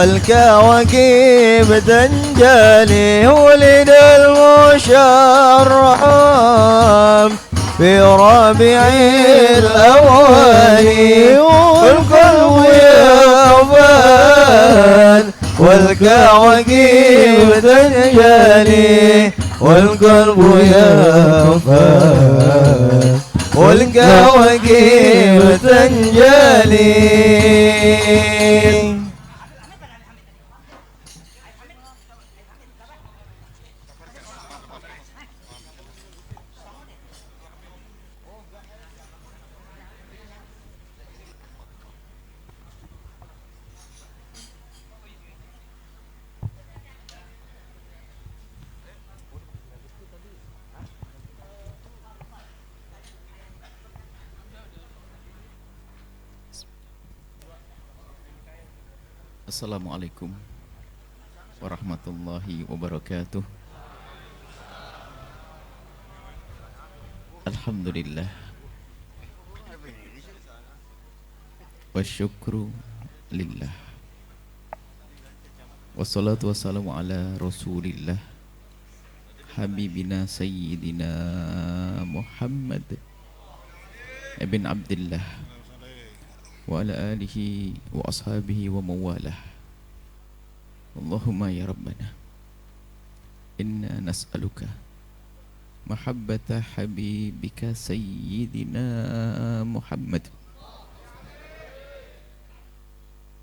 والكواكب تنجلي ولد المشرم في ربيع الأول والقلب يغفل والكواكب تنجلي والقلب يغفل والكواكب تنجلي. Assalamualaikum warahmatullahi wabarakatuh. Alhamdulillah wasyukru lillah wassalatu wassalamu ala rasulillah habibina sayyidina Muhammad ibn Abdillah wa ala alihi wa ashabihi wa mawalah. Allahumma ya Rabbana inna nas'aluka mahabbata habibika sayyidina Muhammad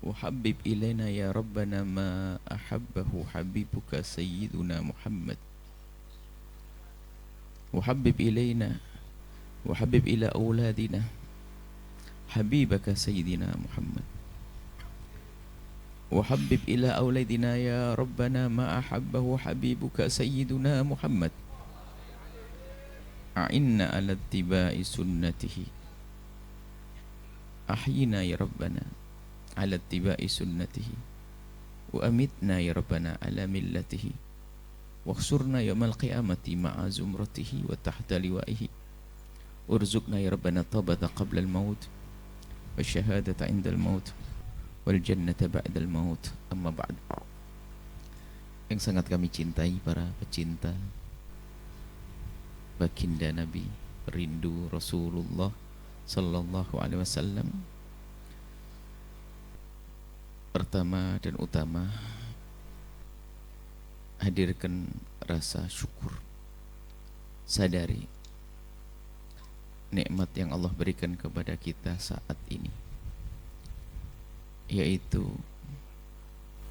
wa habib ilaina ya Rabbana ma ahabbahu habibuka sayyiduna Muhammad wa habib ilaina wa habib ila auladina habibaka sayyidina Muhammad wa habib ila auladina ya Rabbana ma ahabbahu habibuka sayyiduna Muhammad a'inna ala ittiba'i sunnatihi ahyina ya Rabbana ala ittiba'i sunnatihi wa amitna ya Rabbana ala millatihi wakhsurna yawmal qiyamati ma'a zumratihi wa tahta liwa'ihi urzuqna ya Rabbana tabata qabla al-maut wasyahadata indal maut wal jannata ba'dal maut. Amma ba'd. Yang sangat kami cintai para pecinta baginda Nabi, rindu Rasulullah sallallahu alaihi wasallam. Pertama dan utama, hadirkan rasa syukur. Sadari nikmat yang Allah berikan kepada kita saat ini, yaitu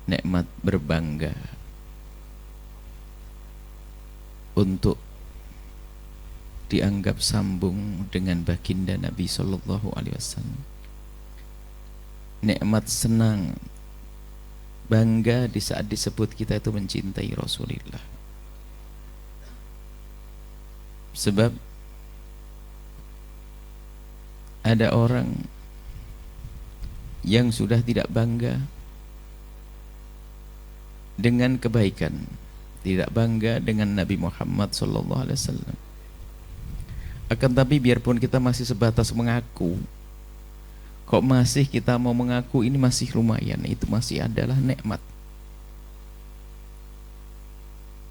nikmat berbangga untuk dianggap sambung dengan baginda Nabi sallallahu alaihi wasallam. Nikmat senang, bangga di saat disebut kita itu mencintai Rasulullah. Sebab ada orang yang sudah tidak bangga dengan kebaikan, tidak bangga dengan Nabi Muhammad sallallahu alaihi wasallam. Akan tapi biarpun kita masih sebatas mengaku, kok masih kita mau mengaku ini masih lumayan, itu masih adalah nikmat.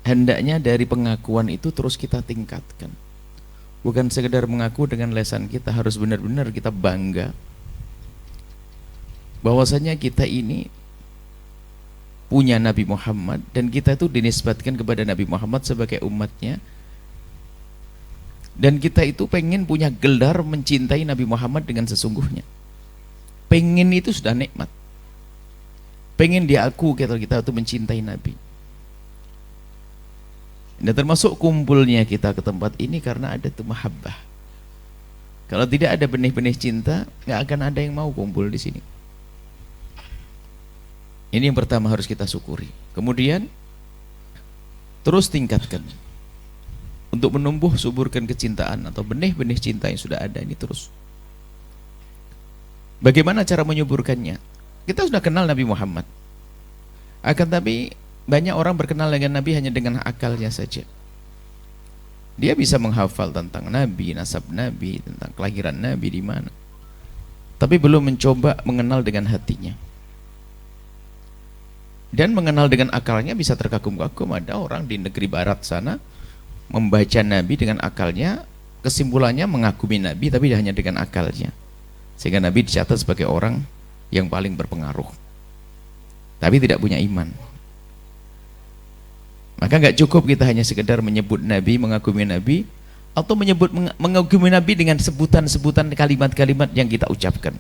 Hendaknya dari pengakuan itu terus kita tingkatkan. Bukan sekedar mengaku dengan lisan kita, harus benar-benar kita bangga bahwasanya kita ini punya Nabi Muhammad dan kita itu dinisbatkan kepada Nabi Muhammad sebagai umatnya, dan kita itu pengen punya gelar mencintai Nabi Muhammad dengan sesungguhnya. Pengen itu sudah nikmat. Pengen diaku kita itu mencintai Nabi. Dan termasuk kumpulnya kita ke tempat ini karena ada tuh mahabbah. Kalau tidak ada benih-benih cinta, nggak akan ada yang mau kumpul di sini. Ini yang pertama harus kita syukuri. Kemudian terus tingkatkan untuk menumbuh suburkan kecintaan atau benih-benih cinta yang sudah ada ini terus. Bagaimana cara menyuburkannya? Kita sudah kenal Nabi Muhammad. Akan tapi banyak orang berkenal dengan Nabi hanya dengan akalnya saja. Dia bisa menghafal tentang Nabi, nasab Nabi, tentang kelahiran Nabi di mana. Tapi belum mencoba mengenal dengan hatinya. Dan mengenal dengan akalnya bisa terkagum-kagum. Ada orang di negeri barat sana membaca Nabi dengan akalnya, kesimpulannya mengagumi Nabi tapi hanya dengan akalnya, sehingga Nabi dicatat sebagai orang yang paling berpengaruh tapi tidak punya iman. Maka nggak cukup kita hanya sekedar menyebut Nabi, mengagumi Nabi, atau mengagumi Nabi dengan sebutan-sebutan kalimat-kalimat yang kita ucapkan.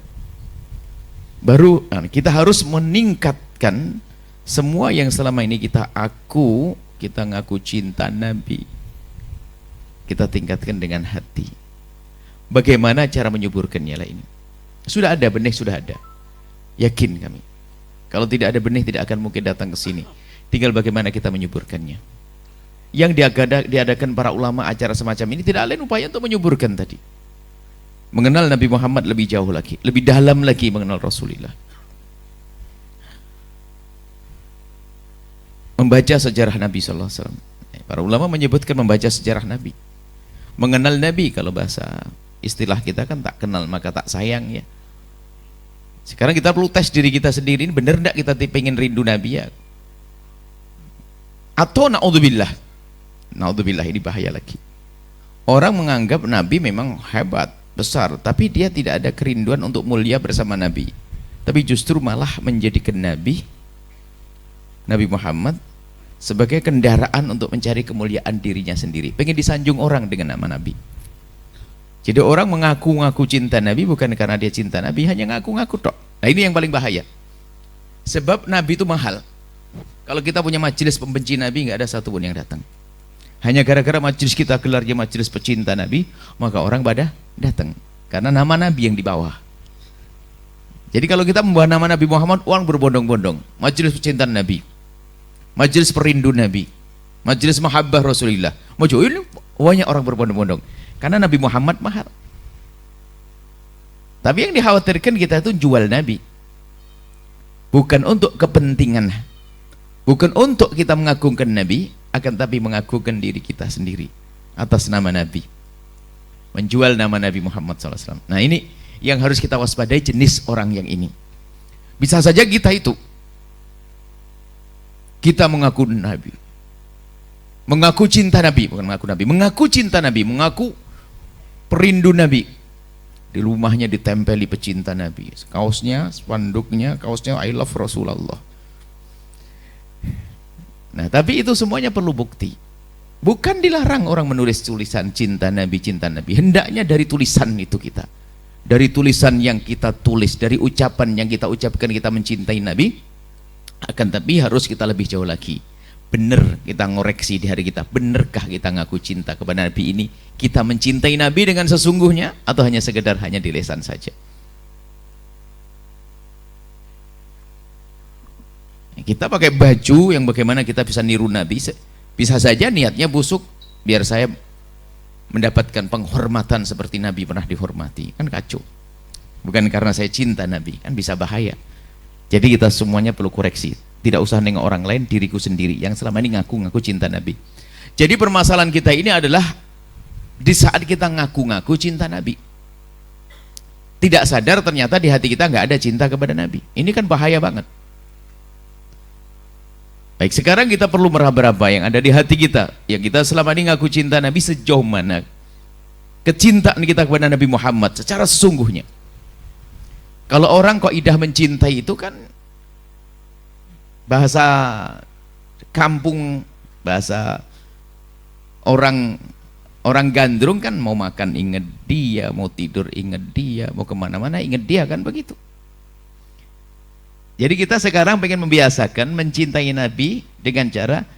Baru kita harus meningkatkan semua yang selama ini kita ngaku cinta Nabi, kita tingkatkan dengan hati. Bagaimana cara menyuburkannya lah ini? Sudah ada benih, sudah ada. Yakin kami. Kalau tidak ada benih tidak akan mungkin datang ke sini. Tinggal bagaimana kita menyuburkannya. Yang diadakan para ulama acara semacam ini tidak lain upaya untuk menyuburkan tadi. Mengenal Nabi Muhammad lebih jauh lagi, lebih dalam lagi mengenal Rasulullah. Membaca sejarah Nabi sallallahu alaihi wasallam. Para ulama menyebutkan membaca sejarah Nabi. Mengenal Nabi, kalau bahasa istilah kita kan tak kenal maka tak sayang ya. Sekarang kita perlu tes diri kita sendiri, benar enggak kita pengen rindu Nabi ya? Atau naudzubillah ini bahaya lagi. Orang menganggap Nabi memang hebat, besar, tapi dia tidak ada kerinduan untuk mulia bersama Nabi. Tapi justru malah menjadikan Nabi Muhammad sebagai kendaraan untuk mencari kemuliaan dirinya sendiri. Pengen disanjung orang dengan nama Nabi. Jadi orang mengaku-ngaku cinta Nabi bukan karena dia cinta Nabi, hanya ngaku-ngaku tok. Nah ini yang paling bahaya. Sebab Nabi itu mahal. Kalau kita punya majelis pembenci Nabi, nggak ada satupun yang datang. Hanya gara-gara majelis kita gelarnya majelis pecinta Nabi, maka orang pada datang. Karena nama Nabi yang di bawah. Jadi kalau kita membawa nama Nabi Muhammad, orang berbondong-bondong. Majelis pecinta Nabi, majelis perindu Nabi, majelis mahabbah Rasulullah. Ini banyak orang berbondong-bondong. Karena Nabi Muhammad mahal. Tapi yang dikhawatirkan kita itu jual Nabi. Bukan untuk kepentingan, bukan untuk kita mengagungkan Nabi, akan tapi mengagungkan diri kita sendiri atas nama Nabi. Menjual nama Nabi Muhammad SAW. Nah ini yang harus kita waspadai, jenis orang yang ini. Bisa saja kita mengaku Nabi, mengaku cinta Nabi, bukan mengaku Nabi, mengaku cinta Nabi, mengaku perindu Nabi. Di rumahnya ditempeli pecinta Nabi, kaosnya, spanduknya, kaosnya I love Rasulullah. Nah tapi itu semuanya perlu bukti. Bukan dilarang orang menulis tulisan cinta Nabi, hendaknya dari tulisan itu kita, dari tulisan yang kita tulis, dari ucapan yang kita ucapkan kita mencintai Nabi. Akan tapi harus kita lebih jauh lagi. Benar kita ngoreksi di hari kita, benarkah kita ngaku cinta kepada Nabi ini? Kita mencintai Nabi dengan sesungguhnya atau hanya sekedar hanya di lisan saja? Kita pakai baju yang bagaimana kita bisa niru Nabi, bisa saja niatnya busuk biar saya mendapatkan penghormatan seperti Nabi pernah dihormati, kan kacau. Bukan karena saya cinta Nabi, kan bisa bahaya. Jadi kita semuanya perlu koreksi. Tidak usah nengok orang lain, diriku sendiri yang selama ini ngaku-ngaku cinta Nabi. Jadi permasalahan kita ini adalah di saat kita ngaku-ngaku cinta Nabi, tidak sadar ternyata di hati kita nggak ada cinta kepada Nabi. Ini kan bahaya banget. Baik, sekarang kita perlu meraba-raba yang ada di hati kita, yang kita selama ini ngaku cinta Nabi, sejauh mana kecintaan kita kepada Nabi Muhammad secara sesungguhnya. Kalau orang kok idah mencintai itu kan bahasa kampung, bahasa orang gandrung kan, mau makan inget dia, mau tidur inget dia, mau kemana-mana inget dia, kan begitu. Jadi kita sekarang pengen membiasakan mencintai Nabi dengan cara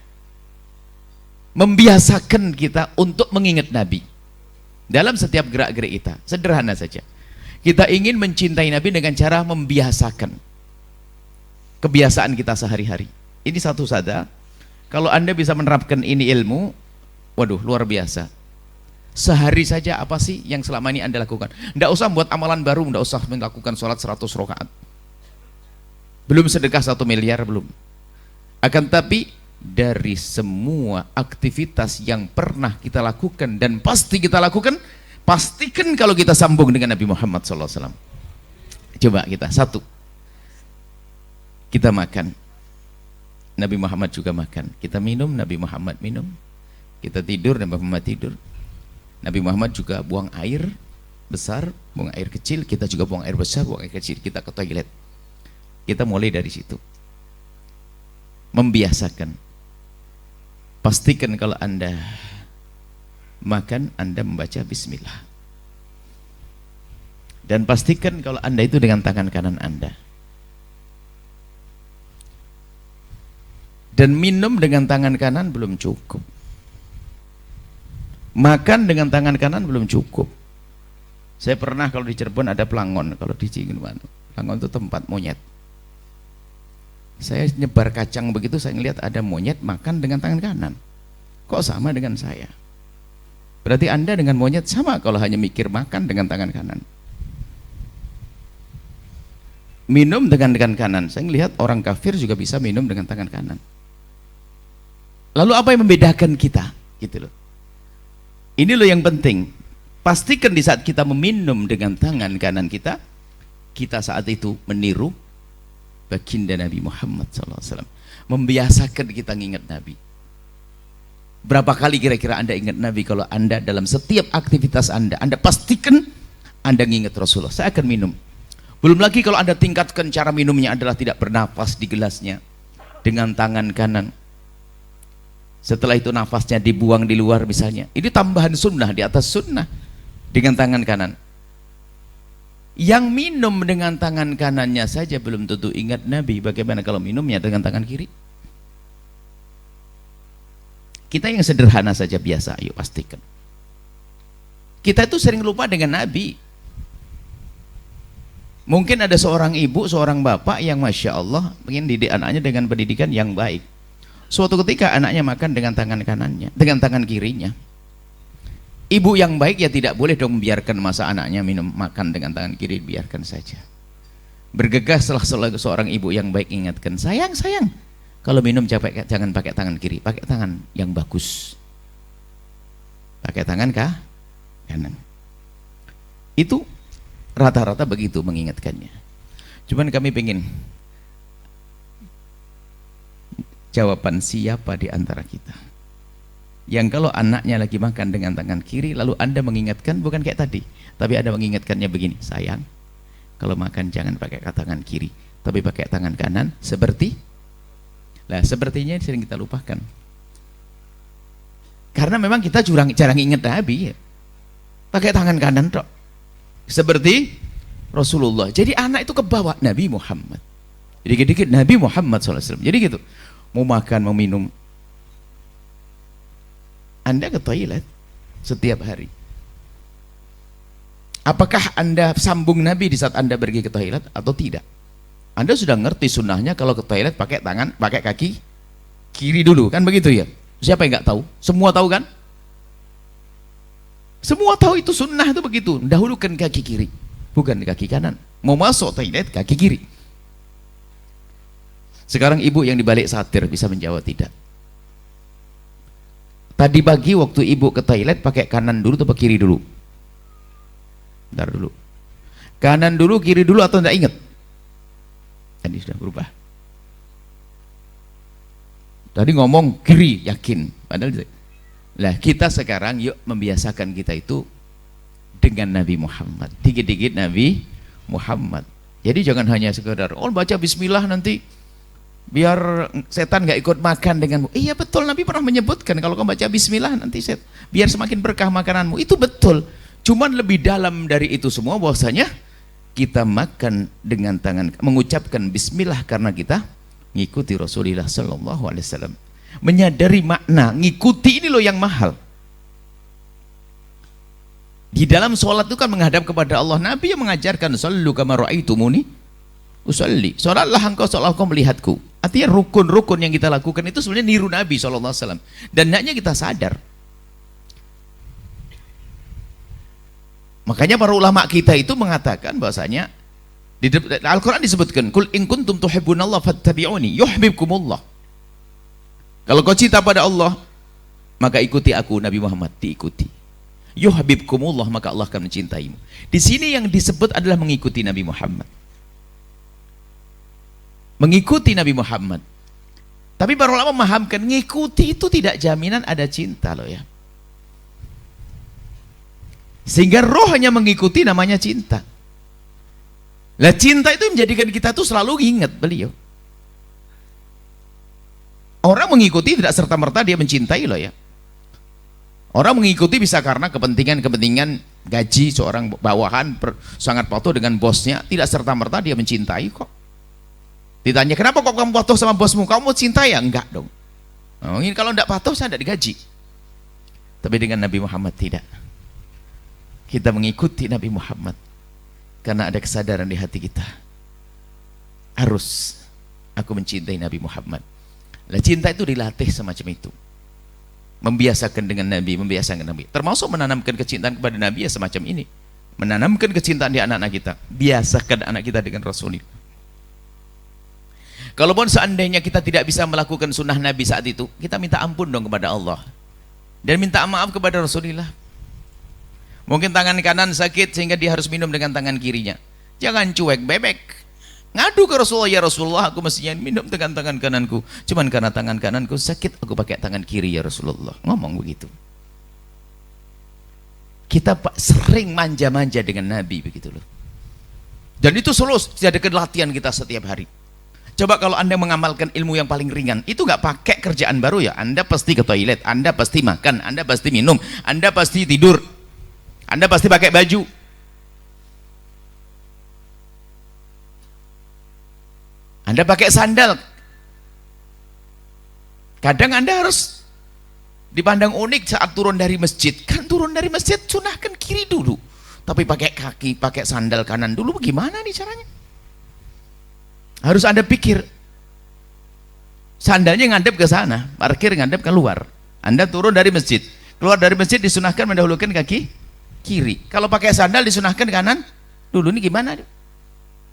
membiasakan kita untuk mengingat Nabi dalam setiap gerak-gerik kita. Sederhana saja, kita ingin mencintai Nabi dengan cara membiasakan kebiasaan kita sehari-hari. Ini satu saja, kalau Anda bisa menerapkan ini ilmu, waduh luar biasa. Sehari saja apa sih yang selama ini Anda lakukan? Tidak usah buat amalan baru, tidak usah melakukan sholat 100 rakaat, belum sedekah 1 miliar, belum. Akan tapi dari semua aktivitas yang pernah kita lakukan dan pasti kita lakukan, pastikan kalau kita sambung dengan Nabi Muhammad SAW. Coba kita, satu, kita makan. Nabi Muhammad juga makan. Kita minum, Nabi Muhammad minum. Kita tidur, Nabi Muhammad tidur. Nabi Muhammad juga buang air besar, buang air kecil. Kita juga buang air besar, buang air kecil. Kita ke toilet. Kita mulai dari situ. Membiasakan. Pastikan kalau Anda makan, Anda membaca bismillah. Dan pastikan kalau Anda itu dengan tangan kanan Anda. Dan minum dengan tangan kanan belum cukup. Makan dengan tangan kanan belum cukup. Saya pernah kalau di Cirebon ada Pelangon, kalau di Cirebon, Pelangon itu tempat monyet. Saya nyebar kacang begitu, saya ngelihat ada monyet makan dengan tangan kanan. Kok sama dengan saya? Berarti Anda dengan monyet sama kalau hanya mikir makan dengan tangan kanan. Minum dengan tangan kanan. Saya ngelihat orang kafir juga bisa minum dengan tangan kanan. Lalu apa yang membedakan kita? Gitu loh. Ini loh yang penting. Pastikan di saat kita meminum dengan tangan kanan kita, kita saat itu meniru baginda Nabi Muhammad SAW. Membiasakan kita mengingat Nabi. Berapa kali kira-kira Anda ingat Nabi? Kalau Anda dalam setiap aktivitas Anda pastikan Anda mengingat Rasulullah. Saya akan minum. Belum lagi kalau Anda tingkatkan cara minumnya adalah tidak bernafas di gelasnya dengan tangan kanan. Setelah itu nafasnya dibuang di luar misalnya. Ini tambahan sunnah di atas sunnah dengan tangan kanan. Yang minum dengan tangan kanannya saja belum tentu ingat Nabi. Bagaimana kalau minumnya dengan tangan kiri? Kita yang sederhana saja biasa, ayo pastikan. Kita itu sering lupa dengan Nabi. Mungkin ada seorang ibu, seorang bapak yang Masya Allah ingin didik anaknya dengan pendidikan yang baik. Suatu ketika anaknya makan dengan tangan kanannya, dengan tangan kirinya. Ibu yang baik ya tidak boleh dong membiarkan masa anaknya minum makan dengan tangan kiri, biarkan saja. Bergegas seorang ibu yang baik ingatkan, sayang, kalau minum jangan pakai tangan kiri, pakai tangan yang bagus. Pakai tangan kanan. Itu rata-rata begitu mengingatkannya. Cuman kami pengen jawaban siapa di antara kita yang kalau anaknya lagi makan dengan tangan kiri lalu Anda mengingatkan, bukan kayak tadi, tapi Anda mengingatkannya begini, sayang, kalau makan jangan pakai tangan kiri tapi pakai tangan kanan, sepertinya sering kita lupakan karena memang kita jarang ingat Nabi ya. Pakai tangan kanan tok seperti Rasulullah. Jadi anak itu kebawa Nabi Muhammad, dikit-dikit Nabi Muhammad SAW. Jadi gitu, mau makan, mau minum, Anda ke toilet setiap hari. Apakah Anda sambung Nabi di saat Anda pergi ke toilet atau tidak? Anda sudah ngerti sunnahnya kalau ke toilet pakai kaki kiri dulu, kan begitu ya? Siapa yang nggak tahu? Semua tahu kan? Semua tahu itu sunnah itu begitu. Dahulukan kaki kiri, bukan kaki kanan. Mau masuk toilet kaki kiri. Sekarang ibu yang dibalik satir bisa menjawab tidak? Tadi pagi waktu ibu ke toilet pakai kanan dulu atau kiri dulu? Bentar dulu. Kanan dulu, kiri dulu atau tidak ingat? Tadi sudah berubah. Tadi ngomong kiri, yakin. Padahal lah kita sekarang yuk membiasakan kita itu dengan Nabi Muhammad. Dikit-dikit Nabi Muhammad. Jadi jangan hanya sekedar baca bismillah nanti biar setan nggak ikut makan denganmu. Iya betul, Nabi pernah menyebutkan kalau kamu baca bismillah nanti biar semakin berkah makananmu. Itu betul. Cuman lebih dalam dari itu semua bahwasanya kita makan dengan tangan, mengucapkan bismillah karena kita ngikuti Rasulullah sallallahu alaihi wasallam. Menyadari makna ngikuti ini loh yang mahal. Di dalam sholat itu kan menghadap kepada Allah. Nabi yang mengajarkan sallu kama ra'aitumuni usalli. Sholatlah engkau seolah kau melihatku. Artinya rukun-rukun yang kita lakukan itu sebenarnya niru Nabi SAW. Dan hendaknya kita sadar. Makanya para ulama kita itu mengatakan bahwasanya di Al-Quran disebutkan, Kul in kuntum tuhibbunallah fattabi'uni yuhibbukumullah. Kalau kau cinta pada Allah, maka ikuti aku, Nabi Muhammad, diikuti. Yuhibbukumullah, maka Allah akan mencintaimu. Di sini yang disebut adalah mengikuti Nabi Muhammad. Mengikuti Nabi Muhammad. Tapi para ulama memahamkan ngikuti itu tidak jaminan ada cinta loh ya. Sehingga roh hanya mengikuti namanya cinta. Lah cinta itu menjadikan kita tuh selalu ingat beliau. Orang mengikuti tidak serta-merta dia mencintai loh ya. Orang mengikuti bisa karena kepentingan gaji seorang bawahan sangat patuh dengan bosnya, tidak serta-merta dia mencintai kok. Ditanya, kenapa kok kamu patuh sama bosmu? Kamu mau cinta ya? Enggak dong. Oh, ini kalau tidak patuh saya tidak digaji. Tapi dengan Nabi Muhammad tidak. Kita mengikuti Nabi Muhammad karena ada kesadaran di hati kita. Harus aku mencintai Nabi Muhammad. Lah cinta itu dilatih semacam itu. Membiasakan dengan Nabi, membiasakan Nabi. Termasuk menanamkan kecintaan kepada Nabi ya semacam ini. Menanamkan kecintaan di anak-anak kita. Biasakan anak kita dengan Rasulullah. Kalaupun seandainya kita tidak bisa melakukan sunnah Nabi saat itu, kita minta ampun dong kepada Allah. Dan minta maaf kepada Rasulullah. Mungkin tangan kanan sakit sehingga dia harus minum dengan tangan kirinya. Jangan cuek bebek. Ngadu ke Rasulullah, ya Rasulullah aku mestinya minum dengan tangan kananku. Cuman karena tangan kananku sakit, aku pakai tangan kiri ya Rasulullah. Ngomong begitu. Kita sering manja-manja dengan Nabi begitu loh. Dan itu selalu jadi latihan kita setiap hari. Coba kalau Anda mengamalkan ilmu yang paling ringan, itu nggak pakai kerjaan baru ya. Anda pasti ke toilet, Anda pasti makan, Anda pasti minum, Anda pasti tidur, Anda pasti pakai baju. Anda pakai sandal. Kadang Anda harus dipandang unik saat turun dari masjid. Kan turun dari masjid sunahkan kiri dulu. Tapi pakai kaki, pakai sandal kanan dulu, bagaimana nih caranya? Harus Anda pikir. Sandalnya ngadep ke sana, parkir ngadep keluar. Anda turun dari masjid. Keluar dari masjid disunahkan mendahulukan kaki kiri. Kalau pakai sandal disunahkan kanan dulu. Ini gimana?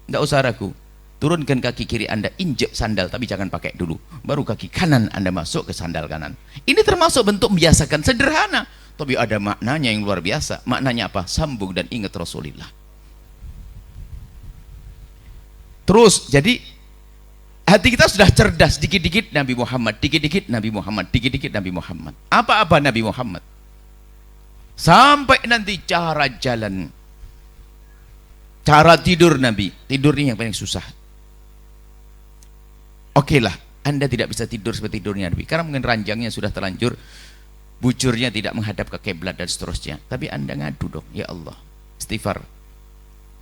Nggak usah ragu. Turunkan kaki kiri Anda, injek sandal, tapi jangan pakai dulu. Baru kaki kanan Anda masuk ke sandal kanan. Ini termasuk bentuk membiasakan, sederhana. Tapi ada maknanya yang luar biasa. Maknanya apa? Sambung dan ingat Rasulullah. Terus, jadi hati kita sudah cerdas. Dikit-dikit Nabi Muhammad, dikit-dikit Nabi Muhammad, dikit-dikit Nabi Muhammad. Apa-apa Nabi Muhammad. Sampai nanti cara jalan, cara tidur Nabi. Tidur ini yang paling susah. Oke lah, Anda tidak bisa tidur seperti tidurnya Nabi, karena mungkin ranjangnya sudah terlanjur, bujurnya tidak menghadap ke kiblat dan seterusnya. Tapi Anda ngadu dong, ya Allah, istighfar,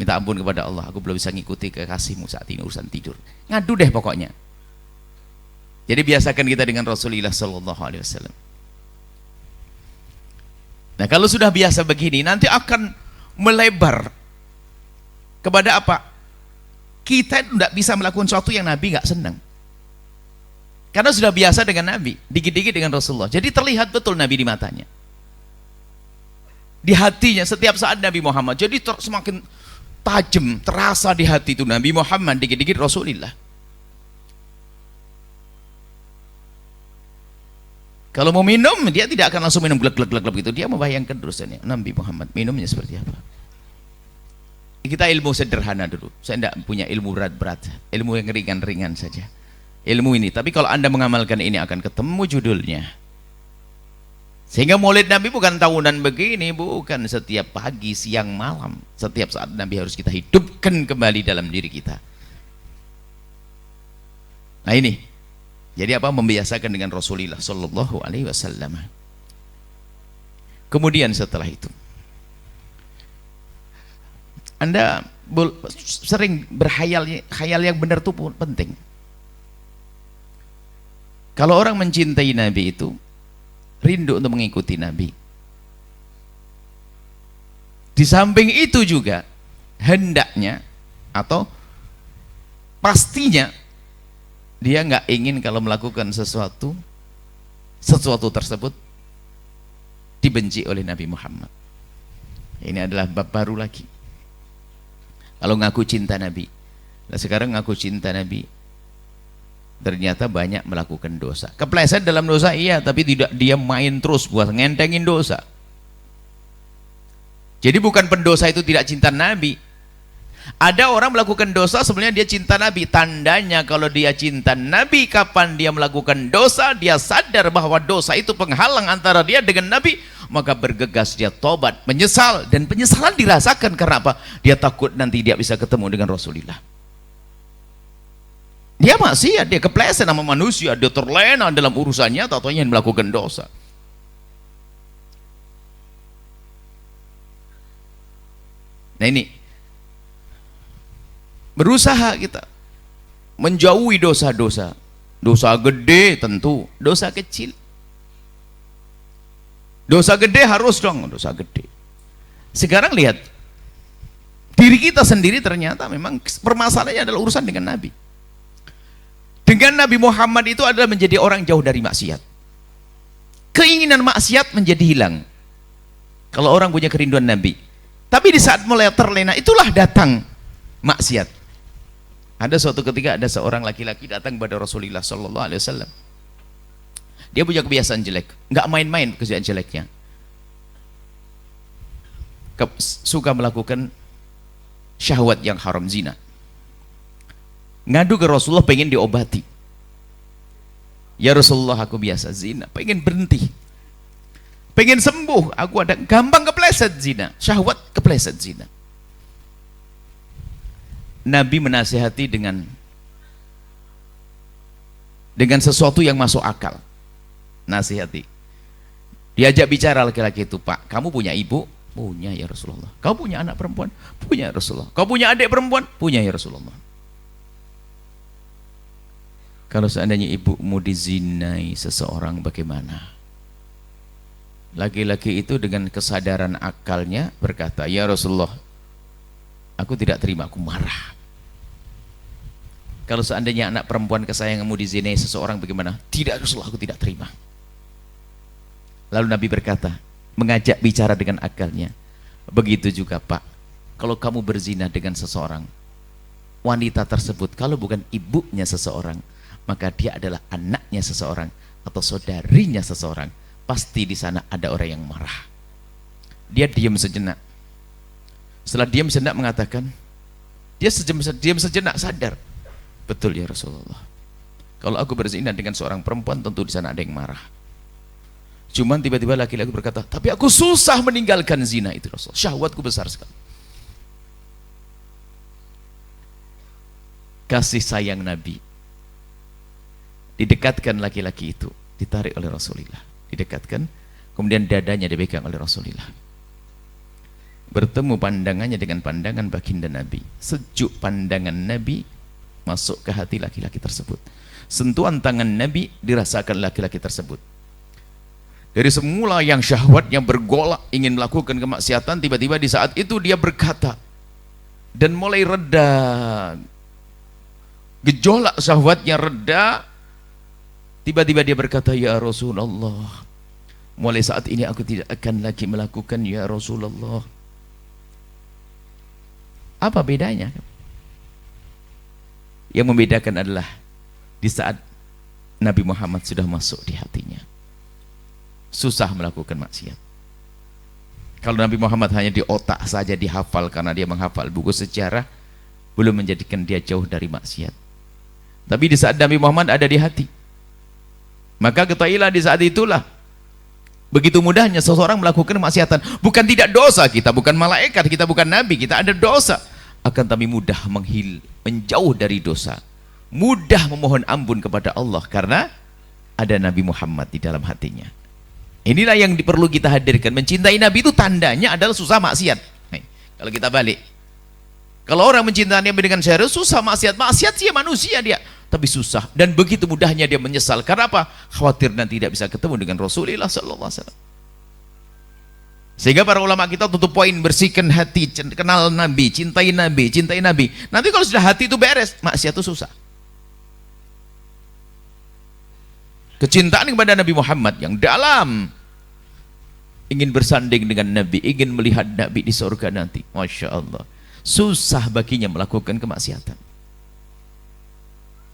minta ampun kepada Allah, aku belum bisa ngikuti kekasihmu saat ini urusan tidur. Ngadu deh pokoknya. Jadi biasakan kita dengan Rasulullah Sallallahu Alaihi Wasallam. Nah kalau sudah biasa begini, nanti akan melebar kepada apa? Kita tidak bisa melakukan sesuatu yang Nabi nggak senang. Karena sudah biasa dengan Nabi, dikit-dikit dengan Rasulullah. Jadi terlihat betul Nabi di matanya, di hatinya setiap saat Nabi Muhammad. Jadi semakin tajam, terasa di hati itu Nabi Muhammad, dikit-dikit Rasulullah. Kalau mau minum, dia tidak akan langsung minum glek-glek-glek gitu. Dia membayangkan terusannya, Nabi Muhammad minumnya seperti apa. Kita ilmu sederhana dulu. Saya tidak punya ilmu berat-berat, ilmu yang ringan-ringan saja. Ilmu ini, tapi kalau Anda mengamalkan ini akan ketemu judulnya. Sehingga Maulid Nabi bukan tahunan begini, bukan setiap pagi, siang, malam. Setiap saat Nabi harus kita hidupkan kembali dalam diri kita. Nah ini, jadi apa? Membiasakan dengan Rasulullah Sallallahu Alaihi Wasallam. Kemudian setelah itu, Anda sering berkhayal, khayal yang benar itu pun penting. Kalau orang mencintai Nabi itu rindu untuk mengikuti Nabi. Di samping itu juga hendaknya atau pastinya dia nggak ingin kalau melakukan sesuatu tersebut dibenci oleh Nabi Muhammad. Ini adalah bab baru lagi. Kalau ngaku cinta Nabi, nah sekarang ngaku cinta Nabi, ternyata banyak melakukan dosa. Kepleset dalam dosa iya, tapi tidak dia main terus buat ngentengin dosa. Jadi bukan pendosa itu tidak cinta Nabi, Ada orang melakukan dosa sebenarnya dia cinta Nabi. Tandanya kalau dia cinta Nabi, kapan dia melakukan dosa, dia sadar bahwa dosa itu penghalang antara dia dengan Nabi, maka bergegas dia tobat, menyesal, dan penyesalan dirasakan karena apa? Dia takut nanti dia bisa ketemu dengan Rasulullah. Dia maksiat, dia kepleset sama manusia, dia terlena dalam urusannya, tahu-tahunya melakukan dosa. Nah ini, berusaha kita menjauhi dosa-dosa. Dosa gede tentu, dosa kecil. Dosa gede harus dong, dosa gede. Sekarang lihat, diri kita sendiri ternyata memang permasalahannya adalah urusan dengan Nabi. Dengan Nabi Muhammad itu adalah menjadi orang jauh dari maksiat. Keinginan maksiat menjadi hilang. Kalau orang punya kerinduan Nabi. Tapi di saat mulai terlena, itulah datang maksiat. Ada suatu ketika ada seorang laki-laki datang kepada Rasulullah Sallallahu Alaihi Wasallam. Dia punya kebiasaan jelek, nggak main-main kebiasaan jeleknya. Suka melakukan syahwat yang haram, zina. Ngadu ke Rasulullah, pengen diobati. Ya Rasulullah, aku biasa zina, pengen berhenti. Pengen sembuh, aku ada gampang kepleset zina, syahwat kepleset zina. Nabi menasihati dengan sesuatu yang masuk akal. Nasihati. Diajak bicara laki-laki itu, Pak, kamu punya ibu? Punya ya Rasulullah. Kamu punya anak perempuan? Punya ya Rasulullah. Kamu punya adik perempuan? Punya ya Rasulullah. Kalau seandainya ibumu dizinai seseorang, bagaimana? Laki-laki itu dengan kesadaran akalnya berkata, ya Rasulullah, aku tidak terima, aku marah. Kalau seandainya anak perempuan kesayanganmu dizinai seseorang, bagaimana? Tidak Rasulullah, aku tidak terima. Lalu Nabi berkata, mengajak bicara dengan akalnya, begitu juga Pak, kalau kamu berzina dengan seseorang, wanita tersebut kalau bukan ibunya seseorang, maka dia adalah anaknya seseorang atau saudarinya seseorang. Pasti di sana ada orang yang marah. Dia diam sejenak. Setelah diam sejenak mengatakan, dia diam sejenak sadar, betul ya Rasulullah. Kalau aku berzina dengan seorang perempuan, tentu di sana ada yang marah. Cuman tiba-tiba laki-laki berkata, tapi aku susah meninggalkan zina itu Rasul. Syahwatku besar sekali. Kasih sayang Nabi didekatkan laki-laki itu, ditarik oleh Rasulullah. Didekatkan, kemudian dadanya dipegang oleh Rasulullah. Bertemu pandangannya dengan pandangan baginda Nabi. Sejuk pandangan Nabi masuk ke hati laki-laki tersebut. Sentuhan tangan Nabi dirasakan laki-laki tersebut. Dari semula yang syahwatnya bergolak ingin melakukan kemaksiatan, tiba-tiba di saat itu dia berkata dan mulai reda. Gejolak syahwatnya reda. Tiba-tiba dia berkata, ya Rasulullah, mulai saat ini aku tidak akan lagi melakukan ya Rasulullah. Apa bedanya? Yang membedakan adalah di saat Nabi Muhammad sudah masuk di hatinya, susah melakukan maksiat. Kalau Nabi Muhammad hanya di otak saja dihafal karena dia menghafal buku sejarah, belum menjadikan dia jauh dari maksiat. Tapi di saat Nabi Muhammad ada di hati, maka ketahuilah di saat itulah begitu mudahnya seseorang melakukan kemaksiatan. Bukan tidak dosa kita, bukan malaikat kita, bukan nabi kita, ada dosa, akan tapi mudah menjauh dari dosa, mudah memohon ampun kepada Allah karena ada Nabi Muhammad di dalam hatinya. Inilah yang perlu kita hadirkan. Mencintai Nabi itu tandanya adalah susah maksiat. Nih, kalau kita balik, kalau orang mencintai Nabi dengan serius, susah maksiat. Maksiat sih manusia dia, tapi susah, dan begitu mudahnya dia menyesal. Karena apa? Khawatir nanti tidak bisa ketemu dengan Rasulullah SAW. Sehingga para ulama kita tutup poin, bersihkan hati, kenal Nabi, cintai Nabi, cintai Nabi. Nanti kalau sudah hati itu beres, maksiat itu susah. Kecintaan kepada Nabi Muhammad yang dalam, ingin bersanding dengan Nabi, ingin melihat Nabi di surga nanti, Masya Allah, susah baginya melakukan kemaksiatan.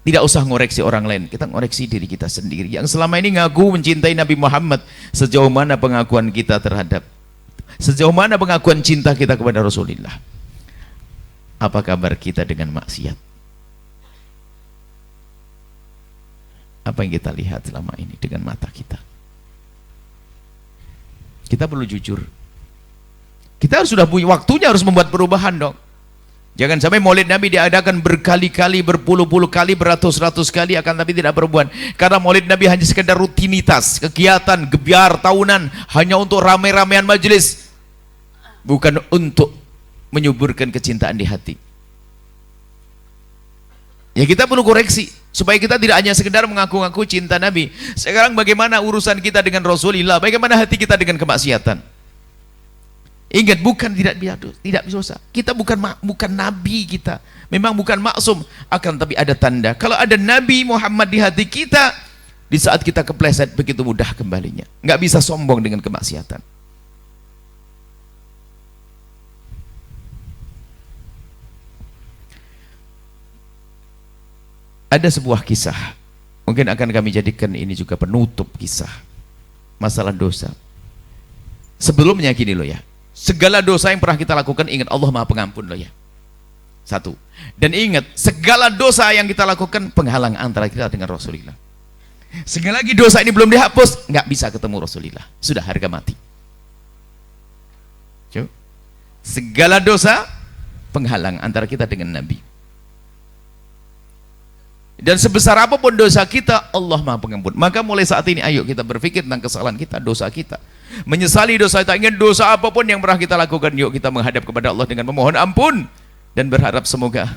Tidak usah ngoreksi orang lain, kita ngoreksi diri kita sendiri. Yang selama ini ngaku mencintai Nabi Muhammad, sejauh mana pengakuan kita terhadap, sejauh mana pengakuan cinta kita kepada Rasulullah. Apa kabar kita dengan maksiat? Apa yang kita lihat selama ini dengan mata kita? Kita perlu jujur. Kita sudah punya waktunya harus membuat perubahan dong. Jangan sampai maulid Nabi diadakan berkali-kali, berpuluh-puluh kali, beratus-ratus kali akan tapi tidak berbuat. Karena maulid Nabi hanya sekedar rutinitas, kegiatan, gebiar tahunan, hanya untuk ramai-ramaian majelis, bukan untuk menyuburkan kecintaan di hati. Ya kita perlu koreksi supaya kita tidak hanya sekedar mengaku-ngaku cinta Nabi. Sekarang bagaimana urusan kita dengan Rasulullah? Bagaimana hati kita dengan kemaksiatan? Ingat, bukan tidak dosa. Kita bukan nabi kita. Memang bukan maksum, akan tapi ada tanda. Kalau ada Nabi Muhammad di hati kita, di saat kita kepleset begitu mudah kembalinya. Nggak bisa sombong dengan kemaksiatan. Ada sebuah kisah, mungkin akan kami jadikan ini juga penutup kisah masalah dosa. Sebelumnya gini loh ya, segala dosa yang pernah kita lakukan, ingat Allah Maha Pengampun loh ya. Satu. Dan ingat, segala dosa yang kita lakukan penghalang antara kita dengan Rasulullah. Sekali lagi dosa ini belum dihapus, nggak bisa ketemu Rasulullah. Sudah harga mati. Coba. Segala dosa penghalang antara kita dengan Nabi. Dan sebesar apapun dosa kita, Allah Maha Pengampun. Maka mulai saat ini ayo kita berpikir tentang kesalahan kita, dosa kita. Menyesali dosa kita. Ingin dosa apapun yang pernah kita lakukan, yuk kita menghadap kepada Allah dengan memohon ampun dan berharap semoga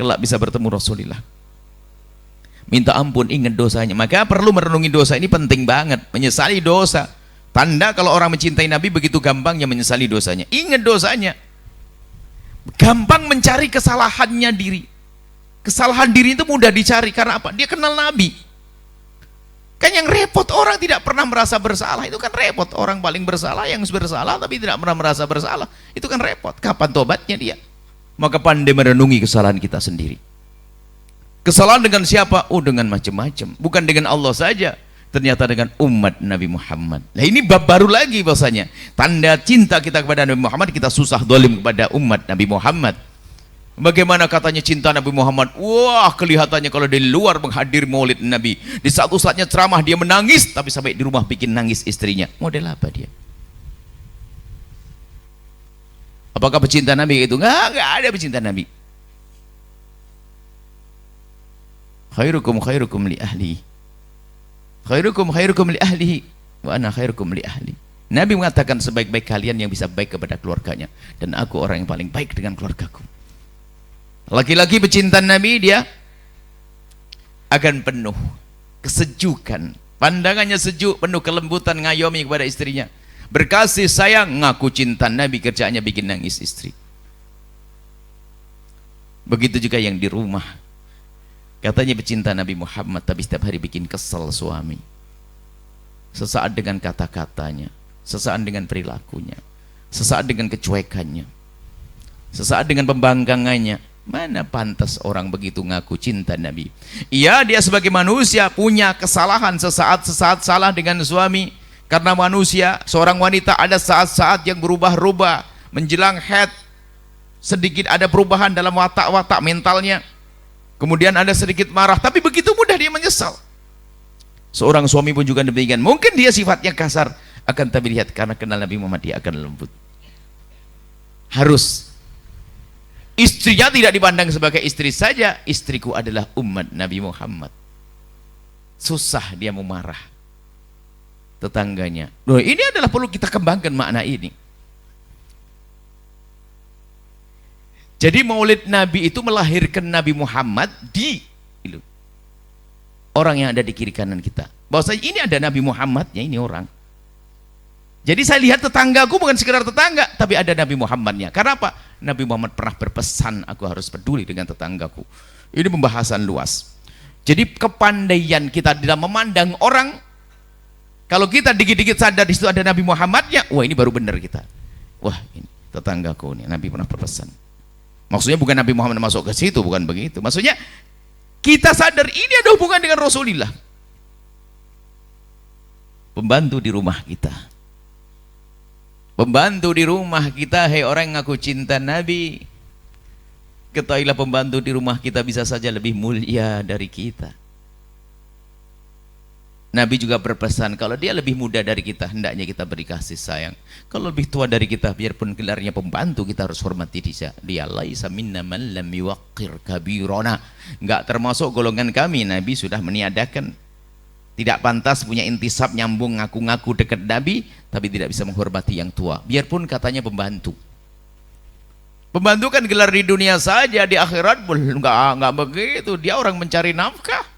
kelak bisa bertemu Rasulullah. Minta ampun, ingat dosanya. Maka perlu merenungi dosa ini, penting banget. Menyesali dosa. Tanda kalau orang mencintai Nabi begitu gampangnya menyesali dosanya. Ingat dosanya. Gampang mencari kesalahannya diri. Kesalahan diri itu mudah dicari karena apa? Dia kenal Nabi. Kan yang repot orang tidak pernah merasa bersalah, itu kan repot. Orang paling bersalah yang bersalah tapi tidak pernah merasa bersalah, itu kan repot. Kapan tobatnya dia? Maka pandai merenungi kesalahan kita sendiri. Kesalahan dengan siapa? Oh, dengan macam-macam. Bukan dengan Allah saja, ternyata dengan umat Nabi Muhammad. Nah ini bab baru lagi bahasanya. Tanda cinta kita kepada Nabi Muhammad, kita susah dolim kepada umat Nabi Muhammad. Bagaimana katanya cinta Nabi Muhammad? Wah, kelihatannya kalau di luar menghadiri maulid Nabi, di satu saatnya ceramah dia menangis, tapi sampai di rumah bikin nangis istrinya. Model apa dia? Apakah pecinta Nabi itu? Enggak ada pecinta Nabi. Khairukum li ahli. Khairukum li ahlihi wa ana khairukum li ahli. Nabi mengatakan sebaik-baik kalian yang bisa baik kepada keluarganya, dan aku orang yang paling baik dengan keluargaku. Laki-laki pecinta Nabi, dia akan penuh kesejukan, pandangannya sejuk, penuh kelembutan, ngayomi kepada istrinya, berkasih sayang, ngaku cinta Nabi, kerjaannya bikin nangis istri. Begitu juga yang di rumah, katanya pecinta Nabi Muhammad tapi setiap hari bikin kesel suami, sesaat dengan kata-katanya, sesaat dengan perilakunya, sesaat dengan kecuekannya, sesaat dengan pembangkangannya. Mana pantas orang begitu ngaku cinta Nabi? Iya, dia sebagai manusia punya kesalahan, sesaat salah dengan suami. Karena manusia, seorang wanita ada saat-saat yang berubah-ubah, menjelang haid, sedikit ada perubahan dalam watak-watak mentalnya. Kemudian ada sedikit marah, tapi begitu mudah dia menyesal. Seorang suami pun juga demikian. Mungkin dia sifatnya kasar, akan tapi lihat karena kenal Nabi Muhammad dia akan lembut. Harus. Istrinya tidak dipandang sebagai istri saja, istriku adalah umat Nabi Muhammad. Susah dia memarah tetangganya. Loh, ini adalah perlu kita kembangkan makna ini. Jadi maulid Nabi itu melahirkan Nabi Muhammad di orang yang ada di kiri kanan kita. Bahwasanya ini ada Nabi Muhammadnya, ini orang. Jadi saya lihat tetanggaku bukan sekedar tetangga, tapi ada Nabi Muhammadnya. Karena apa? Nabi Muhammad pernah berpesan, aku harus peduli dengan tetanggaku. Ini pembahasan luas. Jadi kepandaian kita dalam memandang orang, kalau kita dikit-dikit sadar di situ ada Nabi Muhammadnya, wah ini baru benar kita. Wah ini tetanggaku nih, Nabi pernah berpesan. Maksudnya bukan Nabi Muhammad masuk ke situ, bukan begitu. Maksudnya kita sadar ini ada hubungan dengan Rasulullah. Pembantu di rumah kita. Pembantu di rumah kita, hei orang yang ngaku cinta Nabi, Ketahuilah pembantu di rumah kita bisa saja lebih mulia dari kita. Nabi juga berpesan, kalau dia lebih muda dari kita, hendaknya kita beri kasih sayang. Kalau lebih tua dari kita, biarpun gelarnya pembantu, kita harus hormati dia. Dia laisa minna man lam yuwaqqir kabirona. Enggak termasuk golongan kami. Nabi sudah meniadakan. Tidak pantas punya intisab nyambung ngaku-ngaku dekat Nabi, tapi tidak bisa menghormati yang tua. Biarpun katanya pembantu. Pembantu kan gelar di dunia saja, di akhirat enggak begitu. Dia orang mencari nafkah.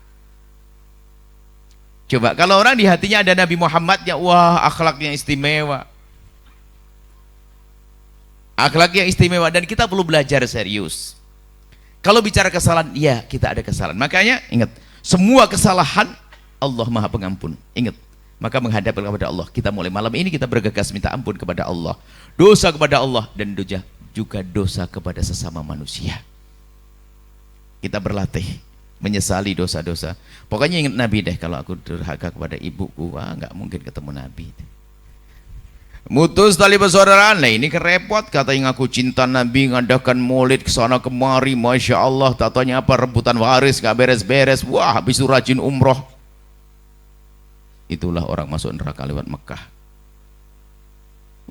Coba kalau orang di hatinya ada Nabi Muhammad, ya wah akhlaknya istimewa. Akhlaknya istimewa dan kita perlu belajar serius. Kalau bicara kesalahan, ya kita ada kesalahan. Makanya ingat, semua kesalahan Allah Maha Pengampun. Ingat, maka menghadap kepada Allah. Kita mulai malam ini kita bergegas minta ampun kepada Allah. Dosa kepada Allah dan juga dosa kepada sesama manusia. Kita berlatih menyesali dosa-dosa. Pokoknya ingat Nabi deh, kalau aku durhaka kepada ibuku, wah nggak mungkin ketemu Nabi. Mutus tali persaudaraan, nah ini kerepot, kata yang aku cinta Nabi, ngadakan maulid kesana kemari, Masya Allah, tatanya apa, rebutan waris, gak beres-beres, wah habis itu rajin umroh. Itulah orang masuk neraka lewat Mekah.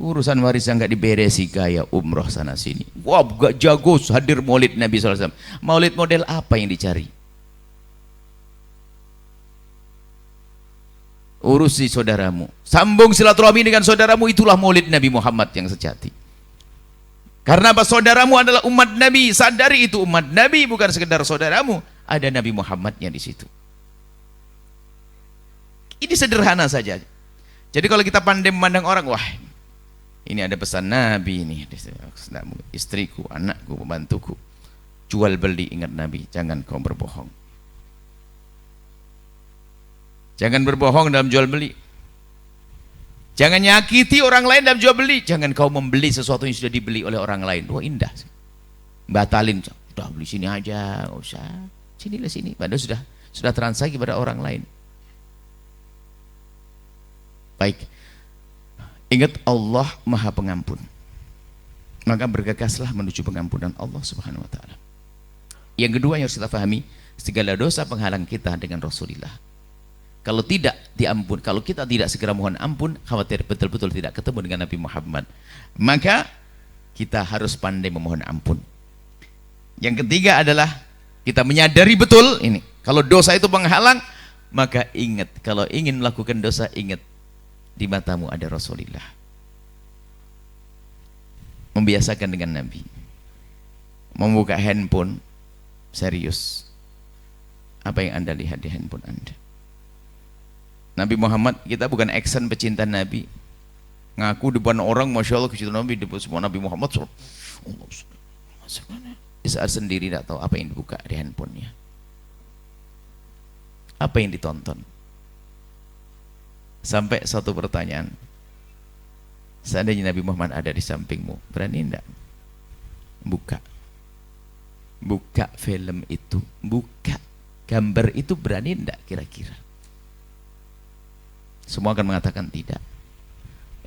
Urusan waris yang gak diberesi, gaya umroh sana sini, wah gak jago hadir maulid Nabi SAW. Maulid model apa yang dicari? Urusi saudaramu, sambung silaturahmi dengan saudaramu, itulah maulid Nabi Muhammad yang sejati. Karena apa? Saudaramu adalah umat Nabi, sadari itu umat Nabi, bukan sekedar saudaramu, ada Nabi Muhammadnya di situ. Ini sederhana saja. Jadi kalau kita pandai memandang orang, wah ini ada pesan Nabi ini, istriku, anakku, pembantuku, jual beli, ingat Nabi, jangan kau berbohong. Jangan berbohong dalam jual beli. Jangan nyakiti orang lain dalam jual beli. Jangan kau membeli sesuatu yang sudah dibeli oleh orang lain. Wah indah. Batalin. Udah beli sini aja, nggak usah. Sinilah sini. Padahal sudah transaksi pada orang lain. Baik. Ingat Allah Maha Pengampun. Maka bergegaslah menuju pengampunan Allah Subhanahu wa taala. Yang kedua yang harus kita pahami, segala dosa penghalang kita dengan Rasulullah. Kalau tidak diampun, kalau kita tidak segera mohon ampun, khawatir betul-betul tidak ketemu dengan Nabi Muhammad. Maka kita harus pandai memohon ampun. Yang ketiga adalah kita menyadari betul ini. Kalau dosa itu penghalang, maka ingat, kalau ingin melakukan dosa, ingat di matamu ada Rasulullah. Membiasakan dengan Nabi. Membuka handphone serius. Apa yang Anda lihat di handphone Anda? Nabi Muhammad, kita bukan action pecinta Nabi, ngaku depan orang, Masya Allah kecintaan Nabi, depan semua Nabi Muhammad di saat sendiri tidak tahu apa yang dibuka di handphonenya, apa yang ditonton. Sampai satu pertanyaan, seandainya Nabi Muhammad ada di sampingmu, berani enggak buka film itu, buka gambar itu, berani enggak kira-kira? Semua akan mengatakan tidak.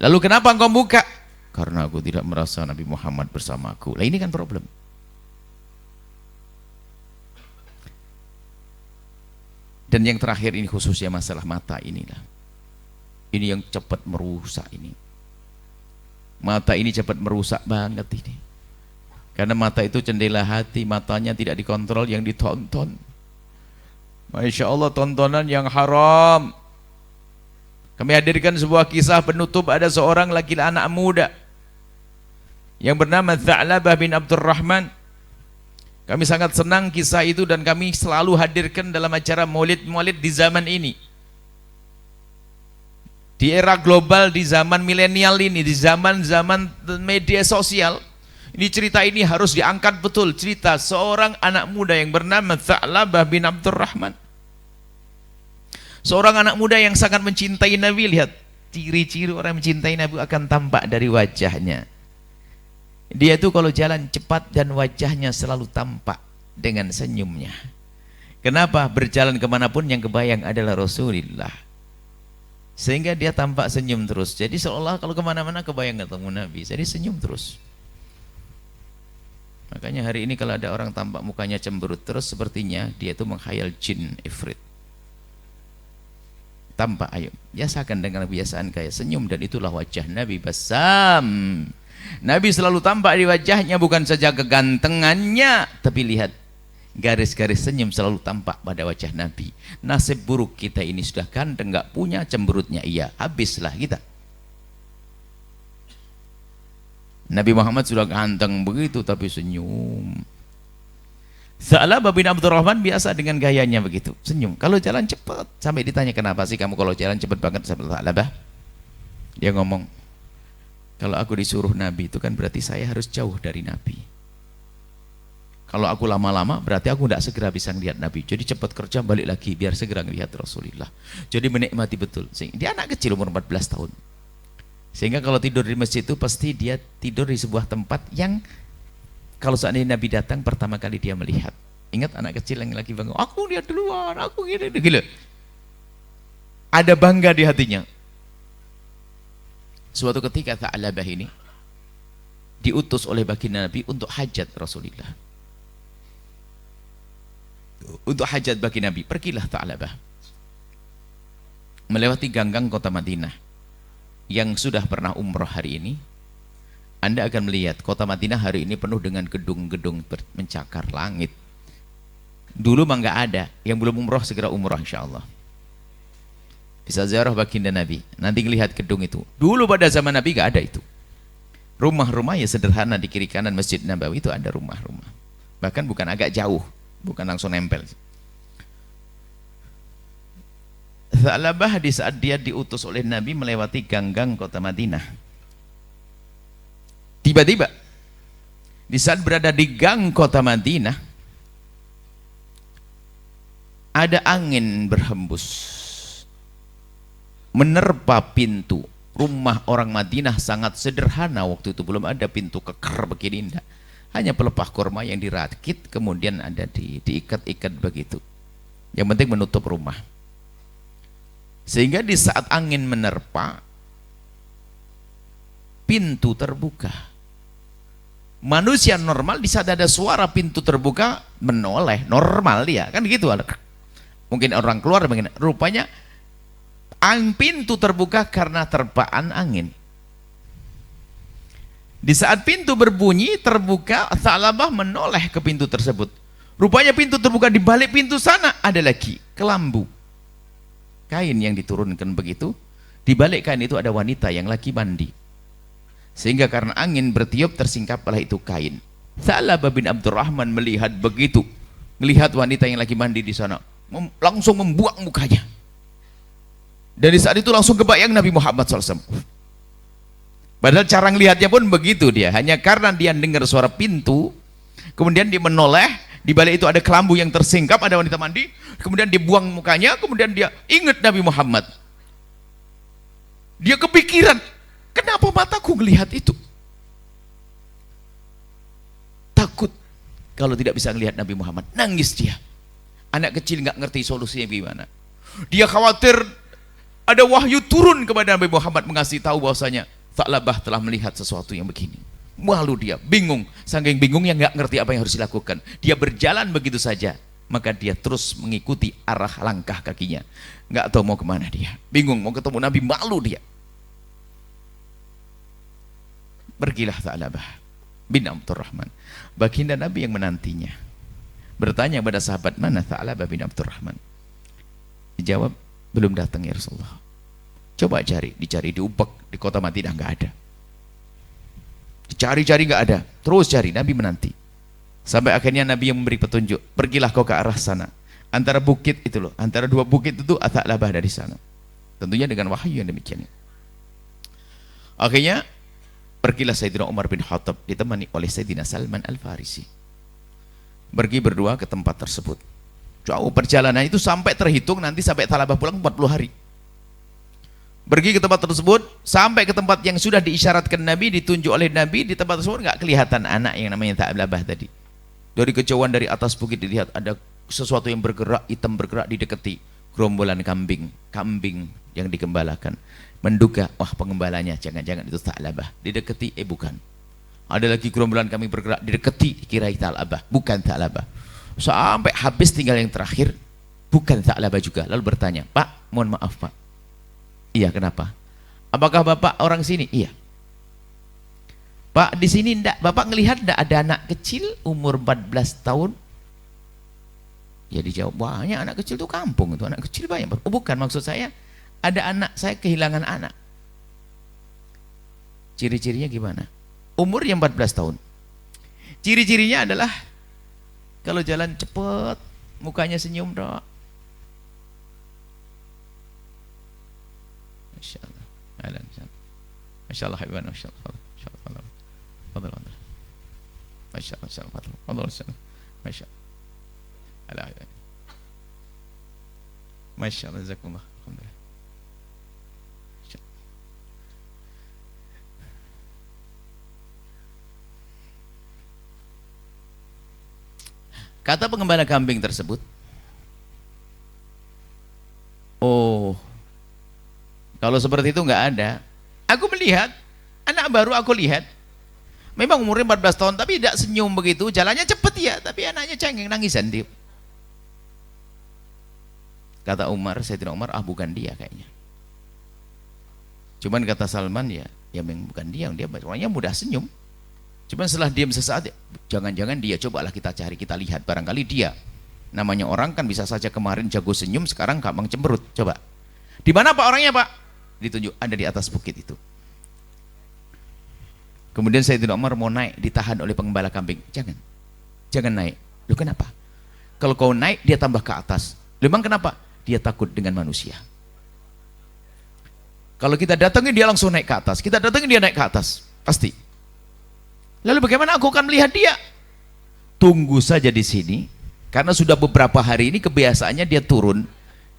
Lalu kenapa engkau buka? Karena aku tidak merasa Nabi Muhammad bersamaku. Lah ini kan problem. Dan yang terakhir ini khususnya masalah mata inilah. Ini yang cepat merusak ini. Mata ini cepat merusak banget ini. Karena mata itu jendela hati, matanya tidak dikontrol, yang ditonton. Masya Allah, tontonan yang haram. Kami hadirkan sebuah kisah penutup, ada seorang laki-laki anak muda yang bernama Tha'labah bin Abdurrahman. Kami sangat senang kisah itu dan kami selalu hadirkan dalam acara maulid-maulid di zaman ini. Di era global, di zaman milenial ini, di zaman-zaman media sosial, ini cerita ini harus diangkat betul. Cerita seorang anak muda yang bernama Tha'labah bin Abdurrahman. Seorang anak muda yang sangat mencintai Nabi. Lihat, ciri-ciri orang mencintai Nabi akan tampak dari wajahnya. Dia itu kalau jalan cepat dan wajahnya selalu tampak dengan senyumnya. Kenapa? Berjalan kemanapun yang kebayang adalah Rasulullah. Sehingga dia tampak senyum terus. Jadi seolah kalau kemana-mana kebayang ketemu Nabi. Jadi senyum terus. Makanya hari ini kalau ada orang tampak mukanya cemberut terus, sepertinya dia itu menghayal jin ifrit. Tampak, ayo biasakan dengan kebiasaan kayak senyum, dan itulah wajah Nabi Basam. Nabi selalu tampak di wajahnya bukan saja kegantengannya, tapi lihat garis-garis senyum selalu tampak pada wajah Nabi. Nasib buruk kita ini sudah ganteng nggak punya cemberutnya, iya habislah kita. Nabi Muhammad sudah ganteng begitu tapi senyum. Sa'labah bin Abdurrahman biasa dengan gayanya begitu, senyum. Kalau jalan cepat, sampai ditanya kenapa sih kamu kalau jalan cepat banget Sa'labah? Dia ngomong, kalau aku disuruh Nabi itu kan berarti saya harus jauh dari Nabi. Kalau aku lama-lama berarti aku tidak segera bisa melihat Nabi. Jadi cepat kerja balik lagi biar segera melihat Rasulullah. Jadi menikmati betul. Dia anak kecil umur 14 tahun. Sehingga kalau tidur di masjid itu pasti dia tidur di sebuah tempat yang kalau seandainya Nabi datang pertama kali dia melihat. Ingat anak kecil yang lagi bangun, aku lihat duluan, aku gini, gila. Ada bangga di hatinya. Suatu ketika Tha'labah ini diutus oleh baginda Nabi untuk hajat Rasulullah. Untuk hajat bagi Nabi, pergilah Tha'labah melewati ganggang kota Madinah. Yang sudah pernah umroh hari ini, Anda akan melihat kota Madinah hari ini penuh dengan gedung-gedung mencakar langit. Dulu mah nggak ada. Yang belum umroh segera umroh insyaallah. Bisa ziarah baginda Nabi, nanti lihat gedung itu. Dulu pada zaman Nabi nggak ada itu. Rumah-rumah ya sederhana, di kiri kanan Masjid Nabawi itu ada rumah-rumah. Bahkan bukan agak jauh, bukan langsung nempel. Tha'labah di saat dia diutus oleh Nabi melewati ganggang kota Madinah, tiba-tiba di saat berada di gang kota Madinah ada angin berhembus menerpa pintu rumah orang Madinah. Sangat sederhana waktu itu, belum ada pintu keker begini, indah. Hanya pelepah kurma yang dirakit kemudian ada diikat-ikat begitu, yang penting menutup rumah. Sehingga di saat angin menerpa, pintu terbuka. Manusia normal di saat ada suara pintu terbuka menoleh, normal dia, kan gitu. Mungkin orang keluar begini, rupanya pintu terbuka karena terpaan angin. Di saat pintu berbunyi terbuka, Tha'labah menoleh ke pintu tersebut. Rupanya pintu terbuka, di balik pintu sana ada lagi kelambu. Kain yang diturunkan begitu, di balik kain itu ada wanita yang lagi mandi. Sehingga karena angin bertiup tersingkaplah itu kain. Tha'labah bin Abdurrahman melihat begitu, melihat wanita yang lagi mandi di sana, langsung membuang mukanya. Dan di saat itu langsung kebayang Nabi Muhammad SAW. Padahal cara ngelihatnya pun begitu dia, hanya karena dia dengar suara pintu, kemudian dia menoleh. Di balik itu ada kelambu yang tersingkap, ada wanita mandi, kemudian dia buang mukanya, kemudian dia ingat Nabi Muhammad. Dia kepikiran, kenapa mataku melihat itu? Takut kalau tidak bisa melihat Nabi Muhammad, nangis dia. Anak kecil nggak ngerti solusinya gimana. Dia khawatir ada wahyu turun kepada Nabi Muhammad mengasih tahu bahwasanya Tha'labah telah melihat sesuatu yang begini. Malu dia, bingung, saking bingungnya nggak ngerti apa yang harus dilakukan. Dia berjalan begitu saja, maka dia terus mengikuti arah langkah kakinya, nggak tahu mau kemana dia, bingung mau ketemu Nabi, malu dia. Pergilah Tha'labah bin Abdurrahman, baginda Nabi yang menantinya, bertanya kepada sahabat, mana Tha'labah bin Abdurrahman? Dijawab, belum datang ya Rasulullah. Coba dicari di Ubak, di kota Madinah nggak ada. Dicari-cari nggak ada, terus cari, Nabi menanti. Sampai akhirnya Nabi yang memberi petunjuk, pergilah kau ke arah sana. Antara bukit itu loh, antara dua bukit itu Tha'labah dari sana. Tentunya dengan wahyu yang demikian. Akhirnya pergilah Sayyidina Umar bin Khattab ditemani oleh Sayyidina Salman Al-Farisi. Pergi berdua ke tempat tersebut. Jauh perjalanan itu sampai terhitung nanti sampai Tha'labah pulang 40 hari. Pergi ke tempat tersebut, sampai ke tempat yang sudah diisyaratkan Nabi, ditunjuk oleh Nabi. Di tempat tersebut nggak kelihatan anak yang namanya Tha'labah tadi. Dari kejauhan dari atas bukit dilihat ada sesuatu yang bergerak, hitam bergerak, didekati gerombolan kambing yang digembalakan. Menduga, wah pengembalanya jangan-jangan itu Tha'labah. Didekati, bukan. Ada lagi gerombolan kami bergerak didekati, dikira Tha'labah, bukan Tha'labah. Sampai habis tinggal yang terakhir, bukan Tha'labah juga. Lalu bertanya, Pak, mohon maaf Pak. Iya, kenapa? Apakah Bapak orang sini? Iya. Pak, di sini enggak, Bapak ngelihat enggak ada anak kecil umur 14 tahun? Ya dijawab, banyak anak kecil itu kampung itu, anak kecil banyak. Oh bukan, maksud saya ada anak saya kehilangan anak. Ciri-cirinya gimana? Umurnya 14 tahun. Ciri-cirinya adalah kalau jalan cepat, mukanya senyum dok. Masya Allah. Masya Allah, Habibana, Masya Allah. Fadal, fadal. Masya Allah, Masya Allah, fadal. Fadal, Masya Allah. Masya Allah, jazakumullah. Alhamdulillah. Kata pengembala kambing tersebut, oh, kalau seperti itu nggak ada. Aku melihat, anak baru aku lihat, memang umurnya 14 tahun, tapi tidak senyum begitu, jalannya cepat ya, tapi anaknya cengeng, nangisan dia. Kata Umar, Sayyidina Umar, ah bukan dia kayaknya. Cuman kata Salman, ya memang bukan dia orangnya mudah senyum. Cuman setelah diam sesaat, jangan-jangan dia, cobalah kita cari, kita lihat, barangkali dia. Namanya orang kan bisa saja kemarin jago senyum, sekarang gampang cemberut. Coba. Di mana Pak orangnya Pak? Ditunjuk, ada di atas bukit itu. Kemudian Sayyidina Umar mau naik, ditahan oleh pengembala kambing. Jangan naik. Loh kenapa? Kalau kau naik, dia tambah ke atas. Loh emang kenapa? Dia takut dengan manusia. Kalau kita datangin dia langsung naik ke atas, kita datangin dia naik ke atas, pasti. Lalu bagaimana aku akan melihat dia? Tunggu saja di sini, karena sudah beberapa hari ini kebiasaannya dia turun.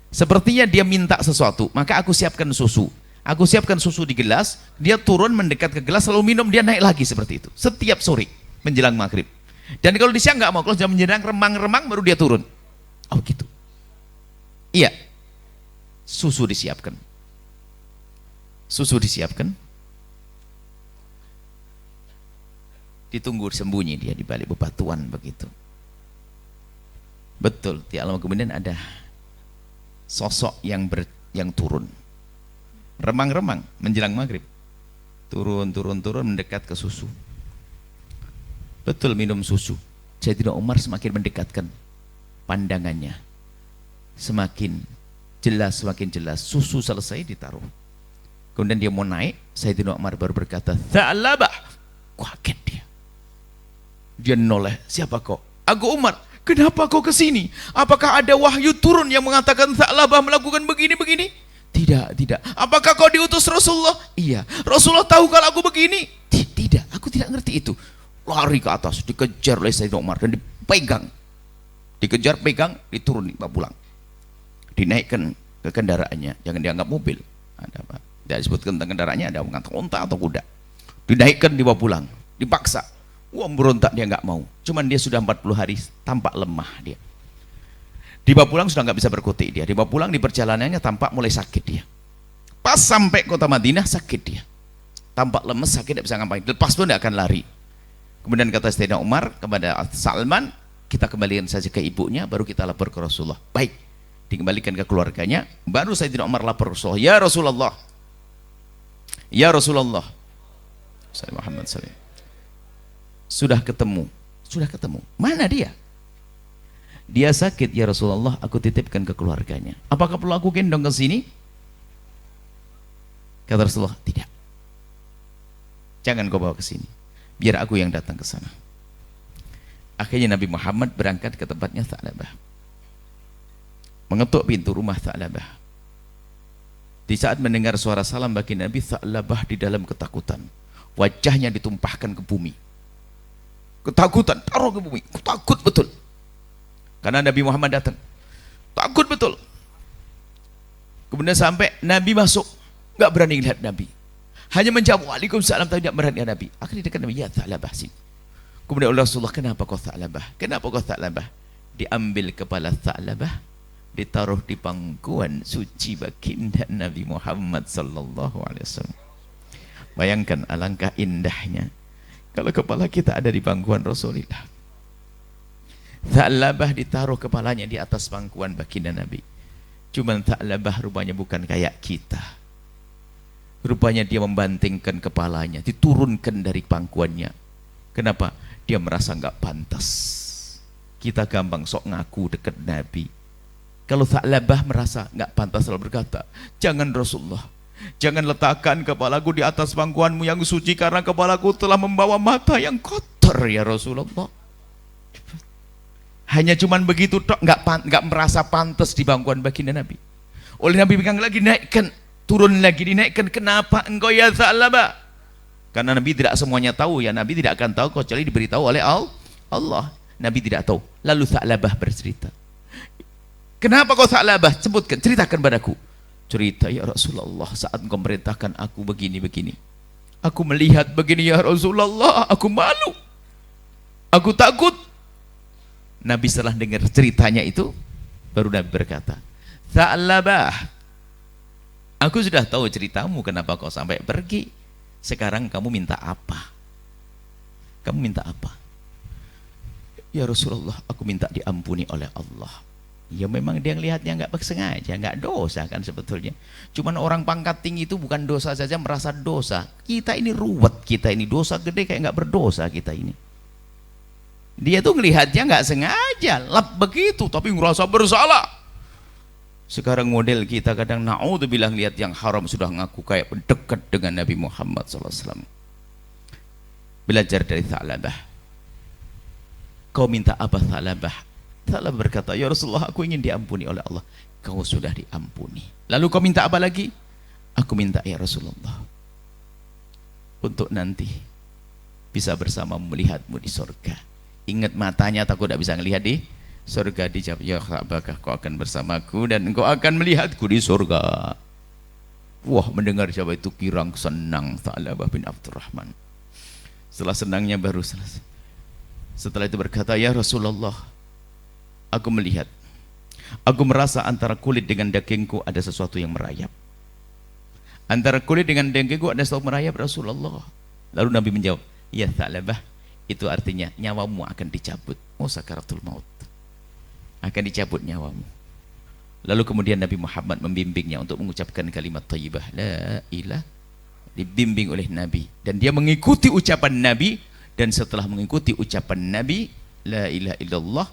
Sepertinya dia minta sesuatu, maka aku siapkan susu. Aku siapkan susu di gelas, dia turun mendekat ke gelas, lalu minum, dia naik lagi seperti itu. Setiap sore, menjelang maghrib. Dan kalau di siang nggak mau, kalau sudah menjelang remang-remang baru dia turun. Oh gitu. Iya, susu disiapkan. Susu disiapkan. Ditunggu sembunyi dia di balik bebatuan begitu. Betul, tidak lama kemudian ada sosok yang turun. Remang-remang menjelang maghrib. Turun mendekat ke susu. Betul, minum susu. Sayyidina Umar semakin mendekatkan pandangannya. Semakin jelas. Susu selesai ditaruh. Kemudian dia mau naik, Sayyidina Umar baru berkata, Tha'labah. Kaget dia. Dia noleh, siapa kau? Aku Umar. Kenapa kau kesini? Apakah ada wahyu turun yang mengatakan Tha'labah melakukan begini-begini? Tidak. Apakah kau diutus Rasulullah? Iya. Rasulullah tahu kalau aku begini? Tidak, aku tidak ngerti itu. Lari ke atas, dikejar oleh Sayyidina Umar dan dipegang. Dikejar, pegang, diturunin, pulang. Dinaikkan ke kendaraannya, jangan dianggap mobil. Ada apa? Tidak disebutkan tentang kendaraannya, ada mengatakan unta atau kuda. Dinaikkan, dibawa pulang, dipaksa. Wah, berontak dia nggak mau. Cuman dia sudah 40 hari tampak lemah dia. Dibawa pulang sudah nggak bisa berkutik dia. Dibawa pulang di perjalanannya tampak mulai sakit dia. Pas sampai kota Madinah sakit dia. Tampak lemes, sakit, tidak bisa ngapain. Lepas pun tidak akan lari. Kemudian kata Sayyidina Umar kepada Salman, kita kembalikan saja ke ibunya, baru kita lapor ke Rasulullah. Baik, dikembalikan ke keluarganya. Baru Sayyidina Umar lapor Rasulullah. Ya Rasulullah. Ya Rasulullah. Sayyidina Muhammad SAW. Sudah ketemu. Mana dia? Dia sakit ya Rasulullah, aku titipkan ke keluarganya. Apakah perlu aku gendong ke sini? Kata Rasulullah, tidak. Jangan kau bawa ke sini. Biar aku yang datang ke sana. Akhirnya Nabi Muhammad berangkat ke tempatnya Tha'labah. Mengetuk pintu rumah Tha'labah. Di saat mendengar suara salam bagi Nabi, Tha'labah di dalam ketakutan. Wajahnya ditumpahkan ke bumi. Ketakutan, taruh ke bumi. Takut betul. Karena Nabi Muhammad datang. Takut betul. Kemudian sampai Nabi masuk, nggak berani lihat Nabi. Hanya menjawab Waalaikumsalam, tapi tidak berani lihat Nabi. Akhirnya dekat Nabi, ya Tha'labah sini. Kemudian Allah Rasulullah, kenapa kau Tha'labah? Kenapa kau Tha'labah? Diambil kepala Tha'labah, ditaruh di pangkuan suci baginda Nabi Muhammad sallallahu alaihi wasallam. Bayangkan alangkah indahnya Kalau kepala kita ada di pangkuan Rasulullah. Tha'labah ditaruh kepalanya di atas pangkuan baginda Nabi. Cuman Tha'labah rupanya bukan kayak kita. Rupanya dia membantingkan kepalanya, diturunkan dari pangkuannya. Kenapa? Dia merasa nggak pantas. Kita gampang sok ngaku dekat Nabi. Kalau Tha'labah merasa nggak pantas, lalu berkata, jangan Rasulullah, jangan letakkan kepalaku di atas pangkuanmu yang suci, karena kepalaku telah membawa mata yang kotor ya Rasulullah. Hanya cuman begitu tok, nggak merasa pantas di pangkuan baginda Nabi. Oleh Nabi pegang lagi, naikkan, turun lagi, dinaikkan. Kenapa engkau ya Tha'labah? Karena Nabi tidak semuanya tahu ya, Nabi tidak akan tahu kecuali diberitahu oleh Allah. Nabi tidak tahu. Lalu Tha'labah bercerita. Kenapa kau Tha'labah? Sebutkan, ceritakan padaku. Cerita, ya Rasulullah, saat engkau merintahkan aku begini-begini, aku melihat begini ya Rasulullah, aku malu, aku takut. Nabi setelah dengar ceritanya itu, baru Nabi berkata, Tha'labah, aku sudah tahu ceritamu, kenapa kau sampai pergi. Sekarang kamu minta apa? Kamu minta apa? Ya Rasulullah, aku minta diampuni oleh Allah. Ya memang dia ngelihatnya nggak sengaja, nggak dosa kan sebetulnya. Cuman orang pangkat tinggi itu bukan dosa saja, merasa dosa. Kita ini ruwet, kita ini dosa gede kayak nggak berdosa kita ini. Dia tuh ngelihatnya nggak sengaja, lap begitu, tapi ngerasa bersalah. Sekarang model kita kadang naudzubillah lihat yang haram sudah ngaku kayak dekat dengan Nabi Muhammad SAW. Belajar dari Tha'labah. Kau minta apa Tha'labah? Tha'labah berkata, ya Rasulullah, aku ingin diampuni oleh Allah. Kau sudah diampuni. Lalu kau minta apa lagi? Aku minta ya Rasulullah, untuk nanti bisa bersama melihatmu di surga. Ingat matanya, takut tidak bisa melihat di surga. Dijawab, ya apakah kau akan bersamaku dan engkau akan melihatku di surga. Wah, mendengar jawab itu girang senang Tha'labah bin Abdurrahman. Setelah senangnya baru selesai. Setelah itu berkata, ya Rasulullah, aku melihat, aku merasa antara kulit dengan dagingku ada sesuatu yang merayap. Antara kulit dengan dagingku ada sesuatu merayap Rasulullah. Lalu Nabi menjawab, ya Tha'labah, itu artinya nyawamu akan dicabut. Oh, sakaratul maut, akan dicabut nyawamu. Lalu kemudian Nabi Muhammad membimbingnya untuk mengucapkan kalimat thayyibah, la ilah. Dibimbing oleh Nabi dan dia mengikuti ucapan Nabi. Dan setelah mengikuti ucapan Nabi, la ilaha illallah,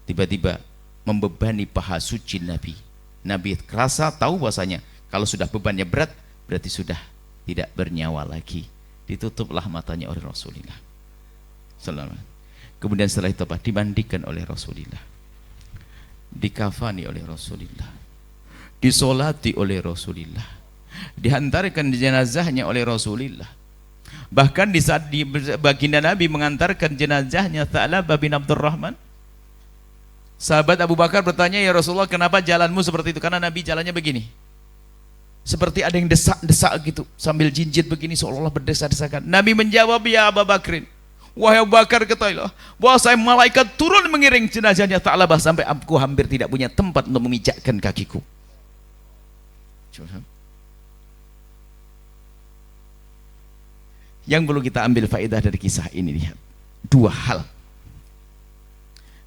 tiba-tiba membebani paha suci Nabi. Nabi kerasa tahu bahasanya kalau sudah bebannya berat, berarti sudah tidak bernyawa lagi. Ditutuplah matanya oleh Rasulullah. Kemudian setelah itu apa? Dimandikan oleh Rasulullah, dikafani oleh Rasulullah, disolati oleh Rasulullah, dihantarkan jenazahnya oleh Rasulullah. Bahkan di saat baginda Nabi mengantarkan jenazahnya Tha'labah bin Abdurrahman, sahabat Abu Bakar bertanya, ya Rasulullah, kenapa jalanmu seperti itu? Karena Nabi jalannya begini, seperti ada yang desak-desak gitu, sambil jinjit begini seolah-olah berdesak-desakan. Nabi menjawab, ya Abu Bakrin, wahai Abu Bakar, ketahuilah bahwa saya malaikat turun mengiring jenazahnya Tha'labah sampai aku hampir tidak punya tempat untuk memijakkan kakiku. Yang perlu kita ambil faedah dari kisah ini, lihat dua hal.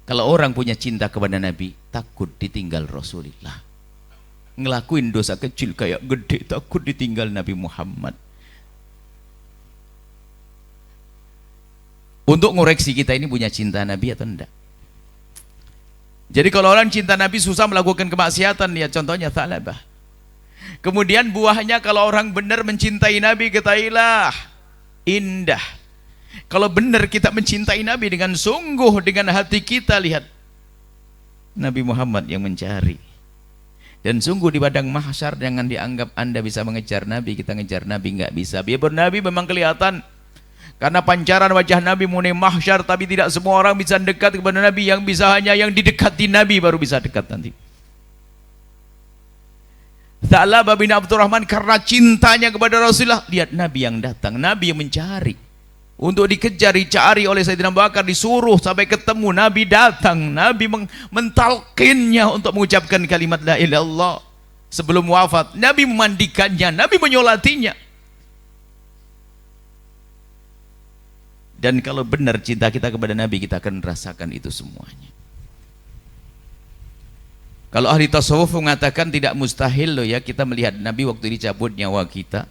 Kalau orang punya cinta kepada Nabi, takut ditinggal Rasulullah. Ngelakuin dosa kecil kayak gede, takut ditinggal Nabi Muhammad. Untuk ngoreksi kita ini punya cinta Nabi atau enggak. Jadi kalau orang cinta Nabi susah melakukan kemaksiatan, lihat contohnya Tha'labah. Kemudian buahnya kalau orang benar mencintai Nabi, ketahuilah indah. Kalau benar kita mencintai Nabi dengan sungguh, dengan hati kita, lihat Nabi Muhammad yang mencari. Dan sungguh di padang mahsyar jangan dianggap Anda bisa mengejar Nabi, kita ngejar Nabi, nggak bisa. Biar Nabi memang kelihatan, karena pancaran wajah Nabi mulai mahsyar, tapi tidak semua orang bisa dekat kepada Nabi. Yang bisa hanya yang didekati Nabi baru bisa dekat nanti. Tha'labah bin Abdurrahman karena cintanya kepada Rasulullah, lihat Nabi yang datang, Nabi yang mencari. Untuk dikejar, dicari oleh Sayyidina Abu Bakar, disuruh sampai ketemu, Nabi datang, Nabi mentalkinnya untuk mengucapkan kalimat la ilaha illallah. Sebelum wafat, Nabi memandikannya, Nabi menyolatinya. Dan kalau benar cinta kita kepada Nabi, kita akan merasakan itu semuanya. Kalau ahli tasawuf mengatakan tidak mustahil loh ya kita melihat Nabi waktu dicabut nyawa kita.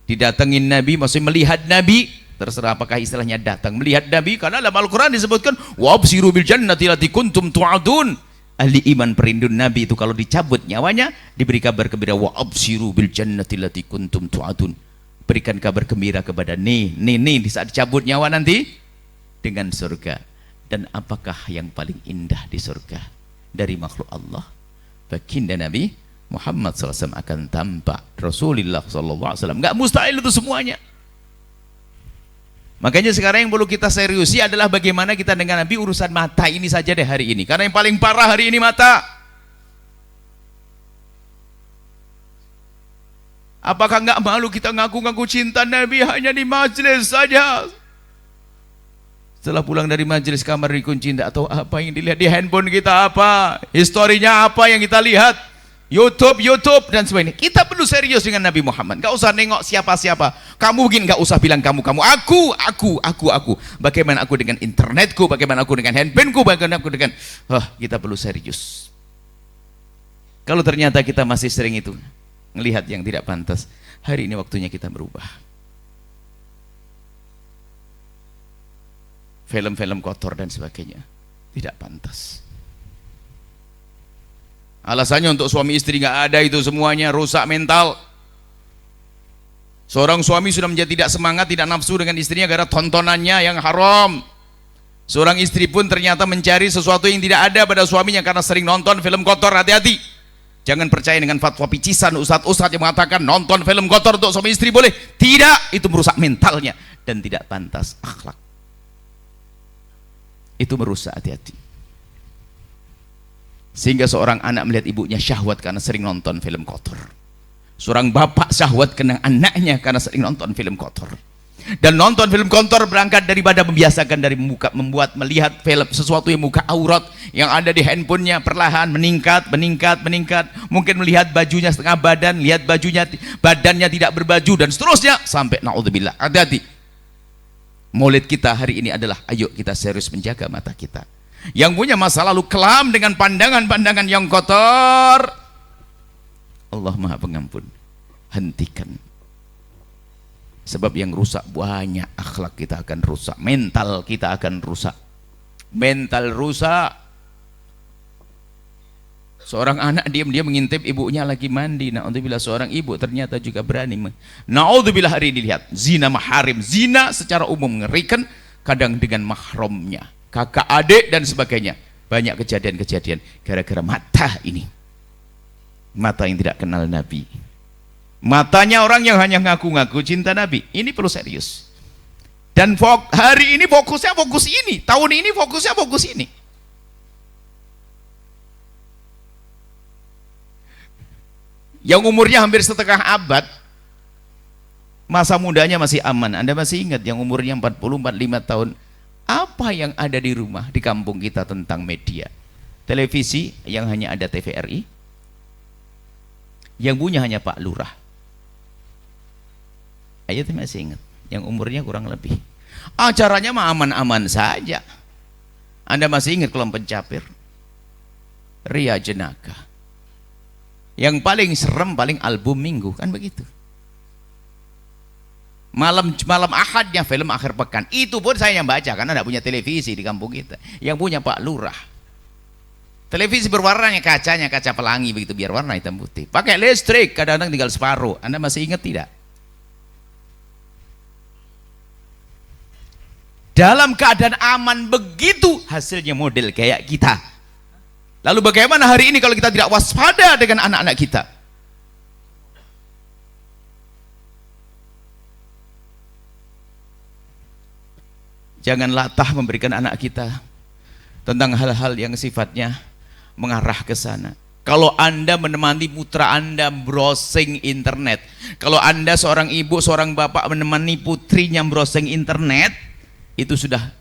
Didatengin Nabi, maksudnya melihat Nabi, terserah apakah istilahnya datang melihat Nabi, karena dalam Al-Quran disebutkan wabsiru bil jannati lati kuntum tu'adun. Ahli iman perindun Nabi itu kalau dicabut nyawanya diberi kabar gembira, wabsiru bil jannati lati kuntum tu'adun. Berikan kabar gembira kepada nih di saat dicabut nyawa nanti dengan surga. Dan apakah yang paling indah di surga dari makhluk Allah? Baginda Nabi Muhammad SAW akan tampak, Rasulullah SAW. Nggak mustahil itu semuanya. Makanya sekarang yang perlu kita seriusi adalah bagaimana kita dengan Nabi. Urusan mata ini saja deh hari ini, karena yang paling parah hari ini mata. Apakah nggak malu kita ngaku-ngaku cinta Nabi hanya di majelis saja? Setelah pulang dari majelis kamar dikunci, tidak tahu apa yang dilihat di handphone kita, apa historinya, apa yang kita lihat, YouTube dan sebagainya. Kita perlu serius dengan Nabi Muhammad. Gak usah nengok siapa-siapa. Kamu mungkin gak usah bilang kamu. Aku. Bagaimana aku dengan internetku, bagaimana aku dengan handphoneku, bagaimana aku dengan kita perlu serius. Kalau ternyata kita masih sering itu melihat yang tidak pantas, hari ini waktunya kita berubah. Film-film kotor dan sebagainya tidak pantas. Alasannya untuk suami istri nggak ada itu semuanya, rusak mental. Seorang suami sudah menjadi tidak semangat, tidak nafsu dengan istrinya gara tontonannya yang haram. Seorang istri pun ternyata mencari sesuatu yang tidak ada pada suaminya karena sering nonton film kotor. Hati-hati, jangan percaya dengan fatwa picisan ustadz-ustadz yang mengatakan nonton film kotor untuk suami istri boleh. Tidak, itu merusak mentalnya dan tidak pantas akhlak. Itu merusak, hati-hati. Sehingga seorang anak melihat ibunya syahwat karena sering nonton film kotor. Seorang bapak syahwat kena anaknya karena sering nonton film kotor. Dan nonton film kotor berangkat daripada membiasakan dari membuat melihat film sesuatu yang muka aurat yang ada di handphonenya perlahan meningkat. Mungkin melihat bajunya setengah badan, lihat badannya tidak berbaju dan seterusnya sampai naudzubillah. Hati-hati. Maulid kita hari ini adalah ayo kita serius menjaga mata kita. Yang punya masa lalu kelam dengan pandangan-pandangan yang kotor, Allah Maha Pengampun, hentikan. Sebab yang rusak banyak, akhlak kita akan rusak, mental kita akan rusak. Mental rusak. Seorang anak diam-diam mengintip ibunya lagi mandi. Naudzubillah, seorang ibu ternyata juga berani. Naudzubillah, hari ini lihat zina maharim, zina secara umum mengerikan, kadang dengan mahramnya, kakak adik dan sebagainya. Banyak kejadian-kejadian gara-gara mata ini, mata yang tidak kenal Nabi, matanya orang yang hanya ngaku-ngaku cinta Nabi. Ini perlu serius. Dan hari ini fokusnya fokus ini, tahun ini fokusnya fokus ini. Yang umurnya hampir setengah abad, masa mudanya masih aman. Anda masih ingat yang umurnya 40-45 tahun, apa yang ada di rumah di kampung kita tentang media? Televisi yang hanya ada TVRI, yang punya hanya Pak Lurah. Ayo masih ingat, yang umurnya kurang lebih. Acaranya mah aman-aman saja. Anda masih ingat Kelompok Pencapir, Ria Jenaka. Yang paling serem paling album minggu, kan begitu. Malam Ahadnya film akhir pekan, itu pun saya yang baca karena tidak punya televisi di kampung kita. Yang punya Pak Lurah. Televisi berwarnanya, kacanya kaca pelangi begitu, biar warna hitam putih. Pakai listrik, kadang-kadang tinggal separuh. Anda masih ingat tidak? Dalam keadaan aman begitu, hasilnya model kayak kita. Lalu bagaimana hari ini kalau kita tidak waspada dengan anak-anak kita? Jangan latah memberikan anak kita tentang hal-hal yang sifatnya mengarah ke sana. Kalau Anda menemani putra Anda browsing internet, kalau Anda seorang ibu, seorang bapak menemani putrinya browsing internet, itu sudah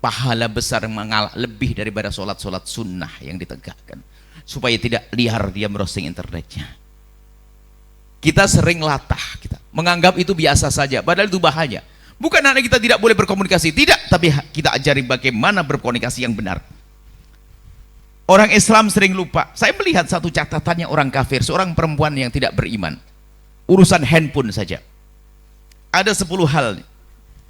pahala besar, mengalah lebih daripada sholat-sholat sunnah yang ditegakkan, supaya tidak liar dia browsing internetnya. Kita sering latah, kita menganggap itu biasa saja, padahal itu bahaya. Bukan anak kita tidak boleh berkomunikasi, tidak, tapi kita ajari bagaimana berkomunikasi yang benar. Orang Islam sering lupa. Saya melihat satu catatannya orang kafir, seorang perempuan yang tidak beriman. Urusan handphone saja. Ada 10 hal.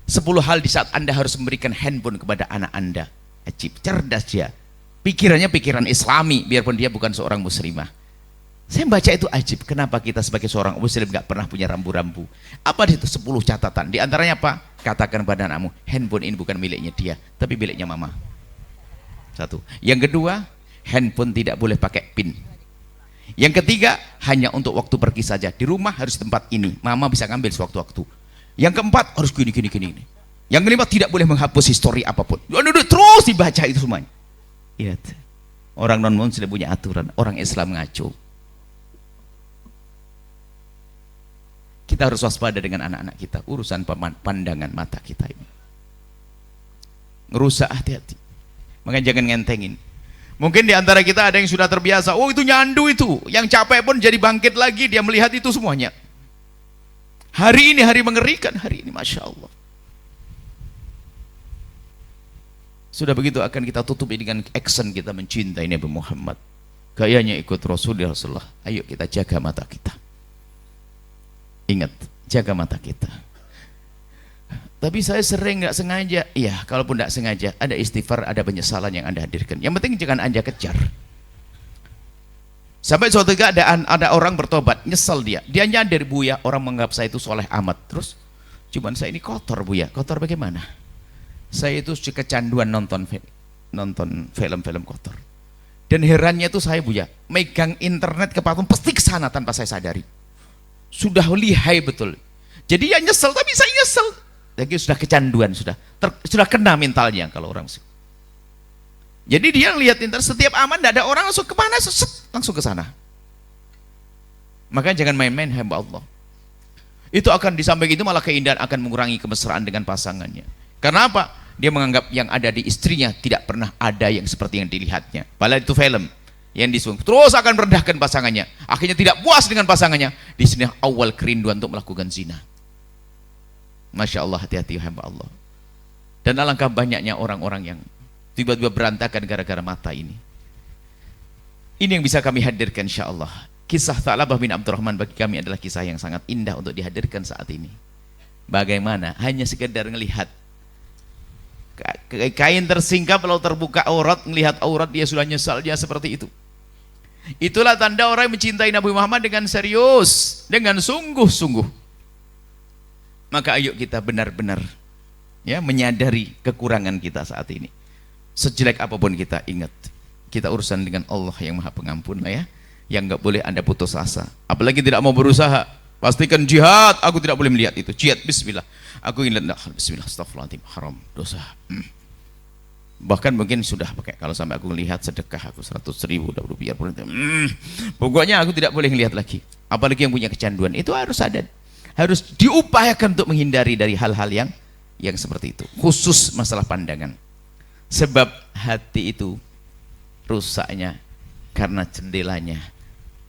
10 hal di saat Anda harus memberikan handphone kepada anak Anda. Ajib, cerdas dia. Pikirannya pikiran Islami, biarpun dia bukan seorang muslimah. Saya baca itu ajib, kenapa kita sebagai seorang muslim gak pernah punya rambu-rambu? Apa itu 10 catatan? Di antaranya apa? Katakan pada anakmu, handphone ini bukan miliknya dia, tapi miliknya mama. Satu. Yang kedua, handphone tidak boleh pakai PIN. Yang ketiga, hanya untuk waktu pergi saja. Di rumah harus tempat ini, mama bisa ngambil sewaktu-waktu. Yang keempat, harus gini. Yang kelima, tidak boleh menghapus histori apapun. Terus dibaca itu semuanya. Lihat, orang non-muslim punya aturan, orang Islam ngaco. Kita harus waspada dengan anak-anak kita, urusan pandangan mata kita ini. Ngerusak, hati-hati. Makanya jangan ngentengin. Mungkin di antara kita ada yang sudah terbiasa, oh itu nyandu itu. Yang capek pun jadi bangkit lagi, dia melihat itu semuanya. Hari ini hari mengerikan, hari ini Masya Allah. Sudah begitu akan kita tutupi dengan action kita mencintai Nabi Muhammad. Gayanya ikut Rasulullah. Ayo kita jaga mata kita. Ingat, jaga mata kita. Tapi saya sering nggak sengaja, iya, kalaupun nggak sengaja, ada istighfar, ada penyesalan yang Anda hadirkan. Yang penting jangan Anda kejar. Sampai suatu ketika ada orang bertobat, nyesel dia nyadar, Buya, orang menganggap saya itu soleh amat. Terus, cuman saya ini kotor, Buya. Kotor bagaimana? Saya itu kecanduan nonton film-film kotor. Dan herannya itu saya, Buya, megang internet ke patung, pasti ke sana tanpa saya sadari. Sudah lihai betul. Jadi ya nyesel, tapi saya nyesel. Lagi sudah kecanduan, sudah kena mentalnya kalau orang. Jadi dia lihat internet, setiap aman, tidak ada orang langsung kemana, langsung ke sana. Makanya jangan main-main hamba Allah. Itu akan disampaikan itu malah keindahan akan mengurangi kemesraan dengan pasangannya. Karena apa? Dia menganggap yang ada di istrinya tidak pernah ada yang seperti yang dilihatnya. Padahal itu film yang disuruh, terus akan merendahkan pasangannya. Akhirnya tidak puas dengan pasangannya. Di sini awal kerinduan untuk melakukan zina. Masya Allah, hati-hati hamba Allah. Dan alangkah banyaknya orang-orang yang tiba-tiba berantakan gara-gara mata ini. Ini yang bisa kami hadirkan insya Allah. Kisah Tha'labah bin Abdurrahman bagi kami adalah kisah yang sangat indah untuk dihadirkan saat ini. Bagaimana? Hanya sekedar melihat kain tersingkap lalu terbuka aurat, melihat aurat dia sudah nyesal, dia seperti itu. Itulah tanda orang yang mencintai Nabi Muhammad dengan serius, dengan sungguh-sungguh. Maka ayo kita benar-benar ya menyadari kekurangan kita saat ini. Sejelek apapun kita, ingat kita urusan dengan Allah yang Maha Pengampun lah ya. Yang nggak boleh Anda putus asa. Apalagi tidak mau berusaha, pastikan jihad. Aku tidak boleh melihat itu. Jihad, bismillah. Aku ingin lihat, bismillah, astagfirullahaladzim, haram, dosa. Bahkan mungkin sudah pakai, kalau sampai aku lihat sedekah aku 100.000 udah biar pokoknya aku tidak boleh lihat lagi. Apalagi yang punya kecanduan itu harus ada, harus diupayakan untuk menghindari dari hal-hal yang seperti itu, khusus masalah pandangan. Sebab hati itu rusaknya karena jendelanya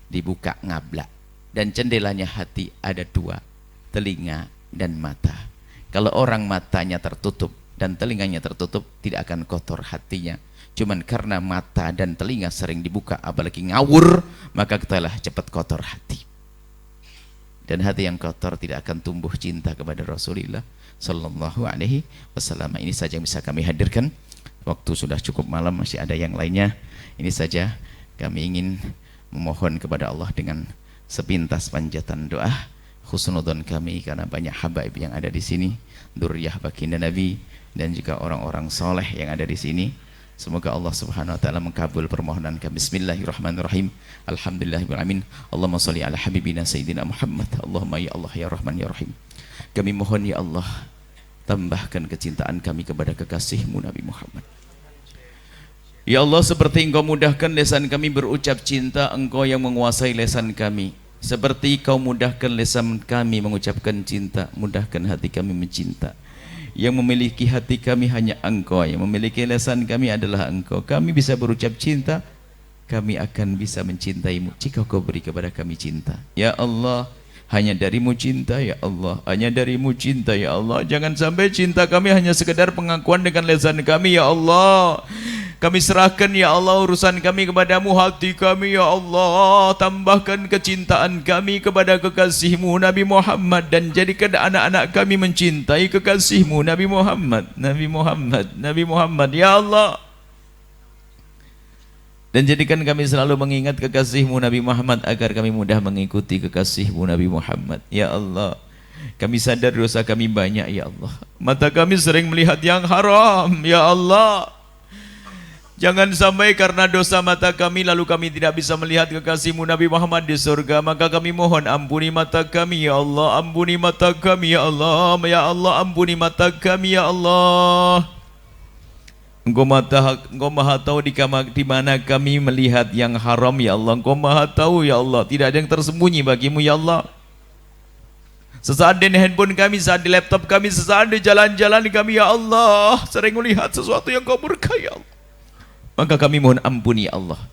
dibuka ngablak, dan jendelanya hati ada dua, telinga dan mata. Kalau orang matanya tertutup dan telinganya tertutup, tidak akan kotor hatinya. Cuman karena mata dan telinga sering dibuka, apalagi ngawur, maka ketahuilah cepat kotor hati. Dan hati yang kotor tidak akan tumbuh cinta kepada Rasulullah Sallallahu Alaihi Wasallam. Ini saja yang bisa kami hadirkan. Waktu sudah cukup malam, masih ada yang lainnya. Ini saja kami ingin memohon kepada Allah dengan sepintas panjatan doa, husnudzon kami karena banyak habaib yang ada di sini, dzurriyyah baginda Nabi, dan juga orang-orang soleh yang ada di sini. Semoga Allah Subhanahu wa taala mengabul permohonan kami. Bismillahirrahmanirrahim. Alhamdulillahirabbil alamin. Allahumma shalli ala habibina sayyidina Muhammad. Allahumma ya Allah ya Rahman ya Rahim. Kami mohon ya Allah, tambahkan kecintaan kami kepada kekasih-Mu Nabi Muhammad. Ya Allah, seperti Engkau mudahkan lisan kami berucap cinta, Engkau yang menguasai lisan kami. Seperti Kau mudahkan lisan kami mengucapkan cinta, mudahkan hati kami mencinta. Yang memiliki hati kami hanya Engkau, yang memiliki lisan kami adalah Engkau. Kami bisa berucap cinta, kami akan bisa mencintai-Mu jika Kau beri kepada kami cinta. Ya Allah, Hanya darimu cinta ya Allah, hanya darimu cinta ya Allah. Jangan sampai cinta kami hanya sekedar pengakuan dengan lisan kami ya Allah. Kami serahkan ya Allah urusan kami kepadamu, hati kami ya Allah. Tambahkan kecintaan kami kepada kekasihmu Nabi Muhammad, dan jadikan anak-anak kami mencintai kekasihmu Nabi Muhammad, Nabi Muhammad, Nabi Muhammad ya Allah. Dan jadikan kami selalu mengingat kekasihmu Nabi Muhammad agar kami mudah mengikuti kekasihmu Nabi Muhammad ya Allah. Kami sadar dosa kami banyak ya Allah. Mata kami sering melihat yang haram ya Allah. Jangan sampai karena dosa mata kami lalu kami tidak bisa melihat kekasihmu Nabi Muhammad di surga. Maka kami mohon ampuni mata kami ya Allah. Ampuni mata kami ya Allah. Ya Allah, ampuni mata kami ya Allah. Engkau maha tahu di mana kami melihat yang haram ya Allah. Engkau maha tahu ya Allah. Tidak ada yang tersembunyi bagimu ya Allah. Sesaat di handphone kami, saat di laptop kami, sesaat di jalan-jalan kami ya Allah, sering melihat sesuatu yang kau murka ya Allah. Maka kami mohon ampuni ya Allah.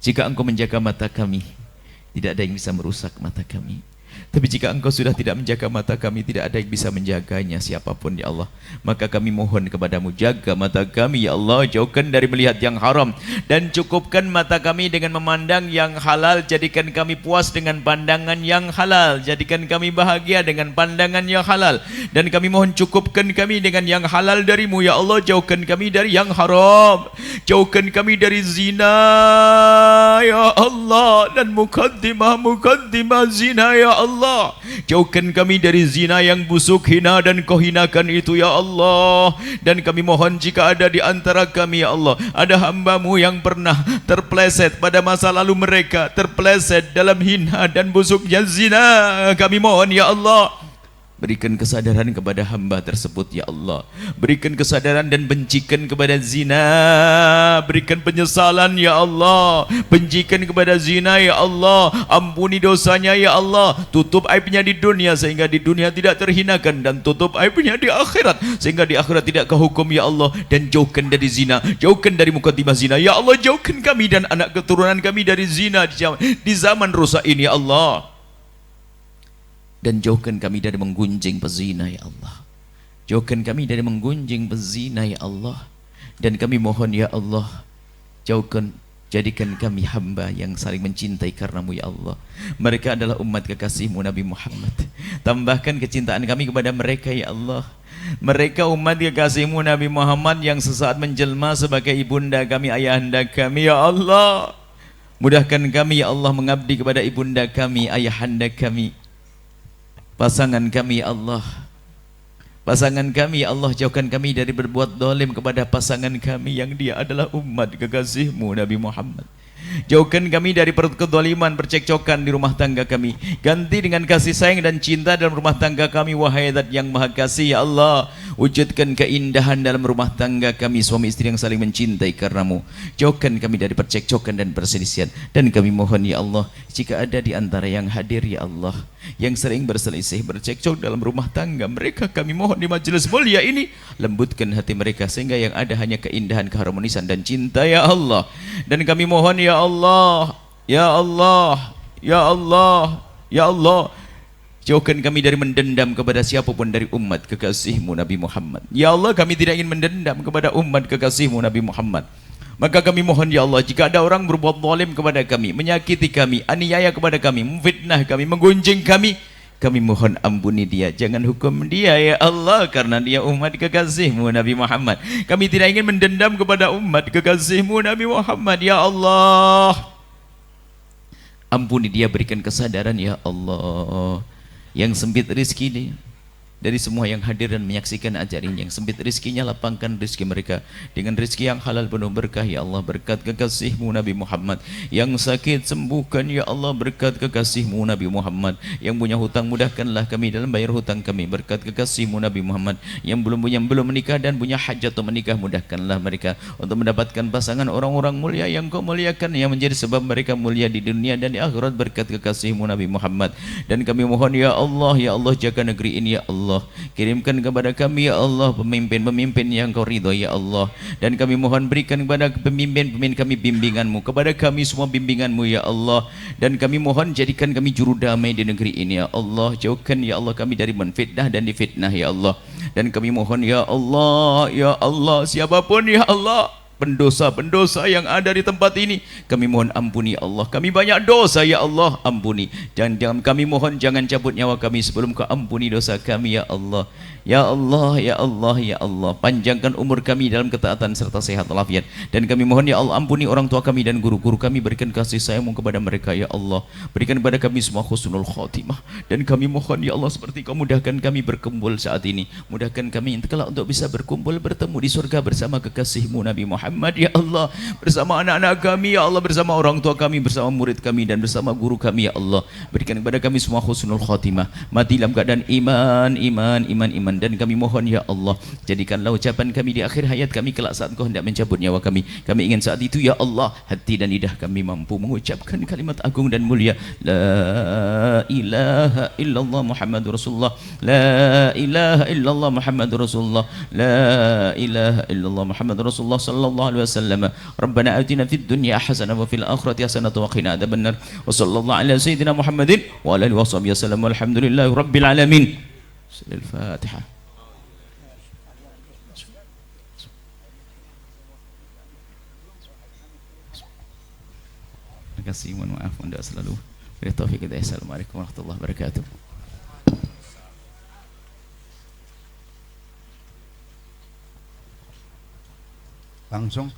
Jika engkau menjaga mata kami, tidak ada yang bisa merusak mata kami. Tapi jika engkau sudah tidak menjaga mata kami, tidak ada yang bisa menjaganya siapapun ya Allah. Maka kami mohon kepadamu, jaga mata kami ya Allah, jauhkan dari melihat yang haram, dan cukupkan mata kami dengan memandang yang halal. Jadikan kami puas dengan pandangan yang halal, jadikan kami bahagia dengan pandangan yang halal. Dan kami mohon cukupkan kami dengan yang halal darimu ya Allah. Jauhkan kami dari yang haram, jauhkan kami dari zina ya Allah, dan mukaddimah zina ya Allah. Jauhkan kami dari zina yang busuk, hina dan kau hinakan itu ya Allah. Dan kami mohon jika ada di antara kami ya Allah, ada hambamu yang pernah terpleset pada masa lalu, mereka terpleset dalam hina dan busuknya zina, kami mohon ya Allah, berikan kesadaran kepada hamba tersebut ya Allah. Berikan kesadaran dan bencikan kepada zina. Berikan penyesalan ya Allah. Bencikan kepada zina ya Allah. Ampuni dosanya ya Allah. Tutup aibnya di dunia sehingga di dunia tidak terhinakan, dan tutup aibnya di akhirat sehingga di akhirat tidak kehukum ya Allah. Dan jauhkan dari zina, jauhkan dari mukaddimah zina ya Allah. Jauhkan kami dan anak keturunan kami dari zina di zaman rusak ini ya Allah. Dan jauhkan kami dari menggunjing pezina ya Allah. Jauhkan kami dari menggunjing pezina ya Allah. Dan kami mohon ya Allah, jadikan kami hamba yang saling mencintai karenamu ya Allah. Mereka adalah umat kekasihmu Nabi Muhammad. Tambahkan kecintaan kami kepada mereka ya Allah. Mereka umat kekasihmu Nabi Muhammad yang sesaat menjelma sebagai ibunda kami, ayahanda kami ya Allah. Mudahkan kami ya Allah mengabdi kepada ibunda kami, ayahanda kami, pasangan kami ya Allah. Pasangan kami ya Allah, jauhkan kami dari berbuat dolim kepada pasangan kami yang dia adalah umat kekasihmu Nabi Muhammad. Jauhkan kami dari kedoliman, percekcokan di rumah tangga kami. Ganti dengan kasih sayang dan cinta dalam rumah tangga kami, wahai Zat yang Maha Kasih ya Allah. Wujudkan keindahan dalam rumah tangga kami, suami istri yang saling mencintai karenamu. Jauhkan kami dari percekcokan dan perselisihan. Dan kami mohon ya Allah, jika ada di antara yang hadir ya Allah, yang sering berselisih, bercekcok dalam rumah tangga mereka, kami mohon di majelis mulia ini, lembutkan hati mereka sehingga yang ada hanya keindahan, keharmonisan dan cinta ya Allah. Dan kami mohon ya Allah, ya Allah, ya Allah, ya Allah, jauhkan kami dari mendendam kepada siapapun dari umat kekasihmu Nabi Muhammad. Ya Allah, kami tidak ingin mendendam kepada umat kekasihmu Nabi Muhammad. Maka kami mohon ya Allah, jika ada orang berbuat zalim kepada kami, menyakiti kami, aniaya kepada kami, memfitnah kami, menggunjing kami mohon ampuni dia, jangan hukum dia ya Allah, karena dia umat kekasihmu Nabi Muhammad. Kami tidak ingin mendendam kepada umat kekasihmu Nabi Muhammad ya Allah. Ampuni dia, berikan kesadaran ya Allah. Yang sempit rezeki ini, dari semua yang hadir dan menyaksikan acara ini, yang sempit rezekinya, lapangkan rezeki mereka dengan rezeki yang halal penuh berkah ya Allah, berkat kekasihmu Nabi Muhammad. Yang sakit sembuhkan ya Allah, berkat kekasihmu Nabi Muhammad. Yang punya hutang, mudahkanlah kami dalam bayar hutang kami, berkat kekasihmu Nabi Muhammad. Yang belum menikah dan punya hajat untuk menikah, mudahkanlah mereka untuk mendapatkan pasangan orang-orang mulia yang kau muliakan, yang menjadi sebab mereka mulia di dunia dan di akhirat, berkat kekasihmu Nabi Muhammad. Dan kami mohon ya Allah, jaga negeri ini ya Allah. Allah. Kirimkan kepada kami ya Allah pemimpin-pemimpin yang Kau ridho ya Allah. Dan kami mohon berikan kepada pemimpin-pemimpin kami bimbingan-Mu, kepada kami semua bimbingan-Mu ya Allah. Dan kami mohon jadikan kami juru damai di negeri ini ya Allah. Jauhkan ya Allah kami dari menfitnah dan difitnah ya Allah. Dan kami mohon ya Allah, siapapun ya Allah pendosa-pendosa yang ada di tempat ini, kami mohon ampuni ya Allah. Kami banyak dosa ya Allah, ampuni. Dan kami mohon jangan cabut nyawa kami sebelum Kau ampuni dosa kami ya Allah. Ya Allah, ya Allah, ya Allah, panjangkan umur kami dalam ketaatan serta sehat walafiat. Dan kami mohon ya Allah ampuni orang tua kami dan guru-guru kami, berikan kasih sayang-Mu kepada mereka ya Allah. Berikan kepada kami semua husnul khotimah. Dan kami mohon ya Allah seperti Kau mudahkan kami berkumpul saat ini, mudahkan kami kelak untuk bisa berkumpul bertemu di surga bersama kekasih-Mu Nabi Muhammad ya Allah, bersama anak-anak kami ya Allah, bersama orang tua kami, bersama murid kami dan bersama guru kami ya Allah. Berikan kepada kami semua husnul khotimah, mati dalam keadaan iman. Dan kami mohon ya Allah, jadikanlah ucapan kami di akhir hayat kami kelak saat Kau hendak mencabut nyawa kami. Kami ingin saat itu ya Allah hati dan lidah kami mampu mengucapkan kalimat agung dan mulia, la ilaha illallah Muhammadur Rasulullah, la ilaha illallah Muhammadur Rasulullah, la ilaha illallah Muhammadur Rasulullah sallallahu alaihi wasallam. Rabbana atina fid dunya hasanah wa fil akhirati hasanah wa qina adzabannar. Wa sallallahu ala sayyidina Muhammadin wa ala alihi washabihi wasallam. Walhamdulillahi rabbil alamin. Al-Fatihah. Terima kasih, mohon maaf, mohon doa selalu. Bila taufik hidayah. Assalamualaikum warahmatullahi wabarakatuh. Langsung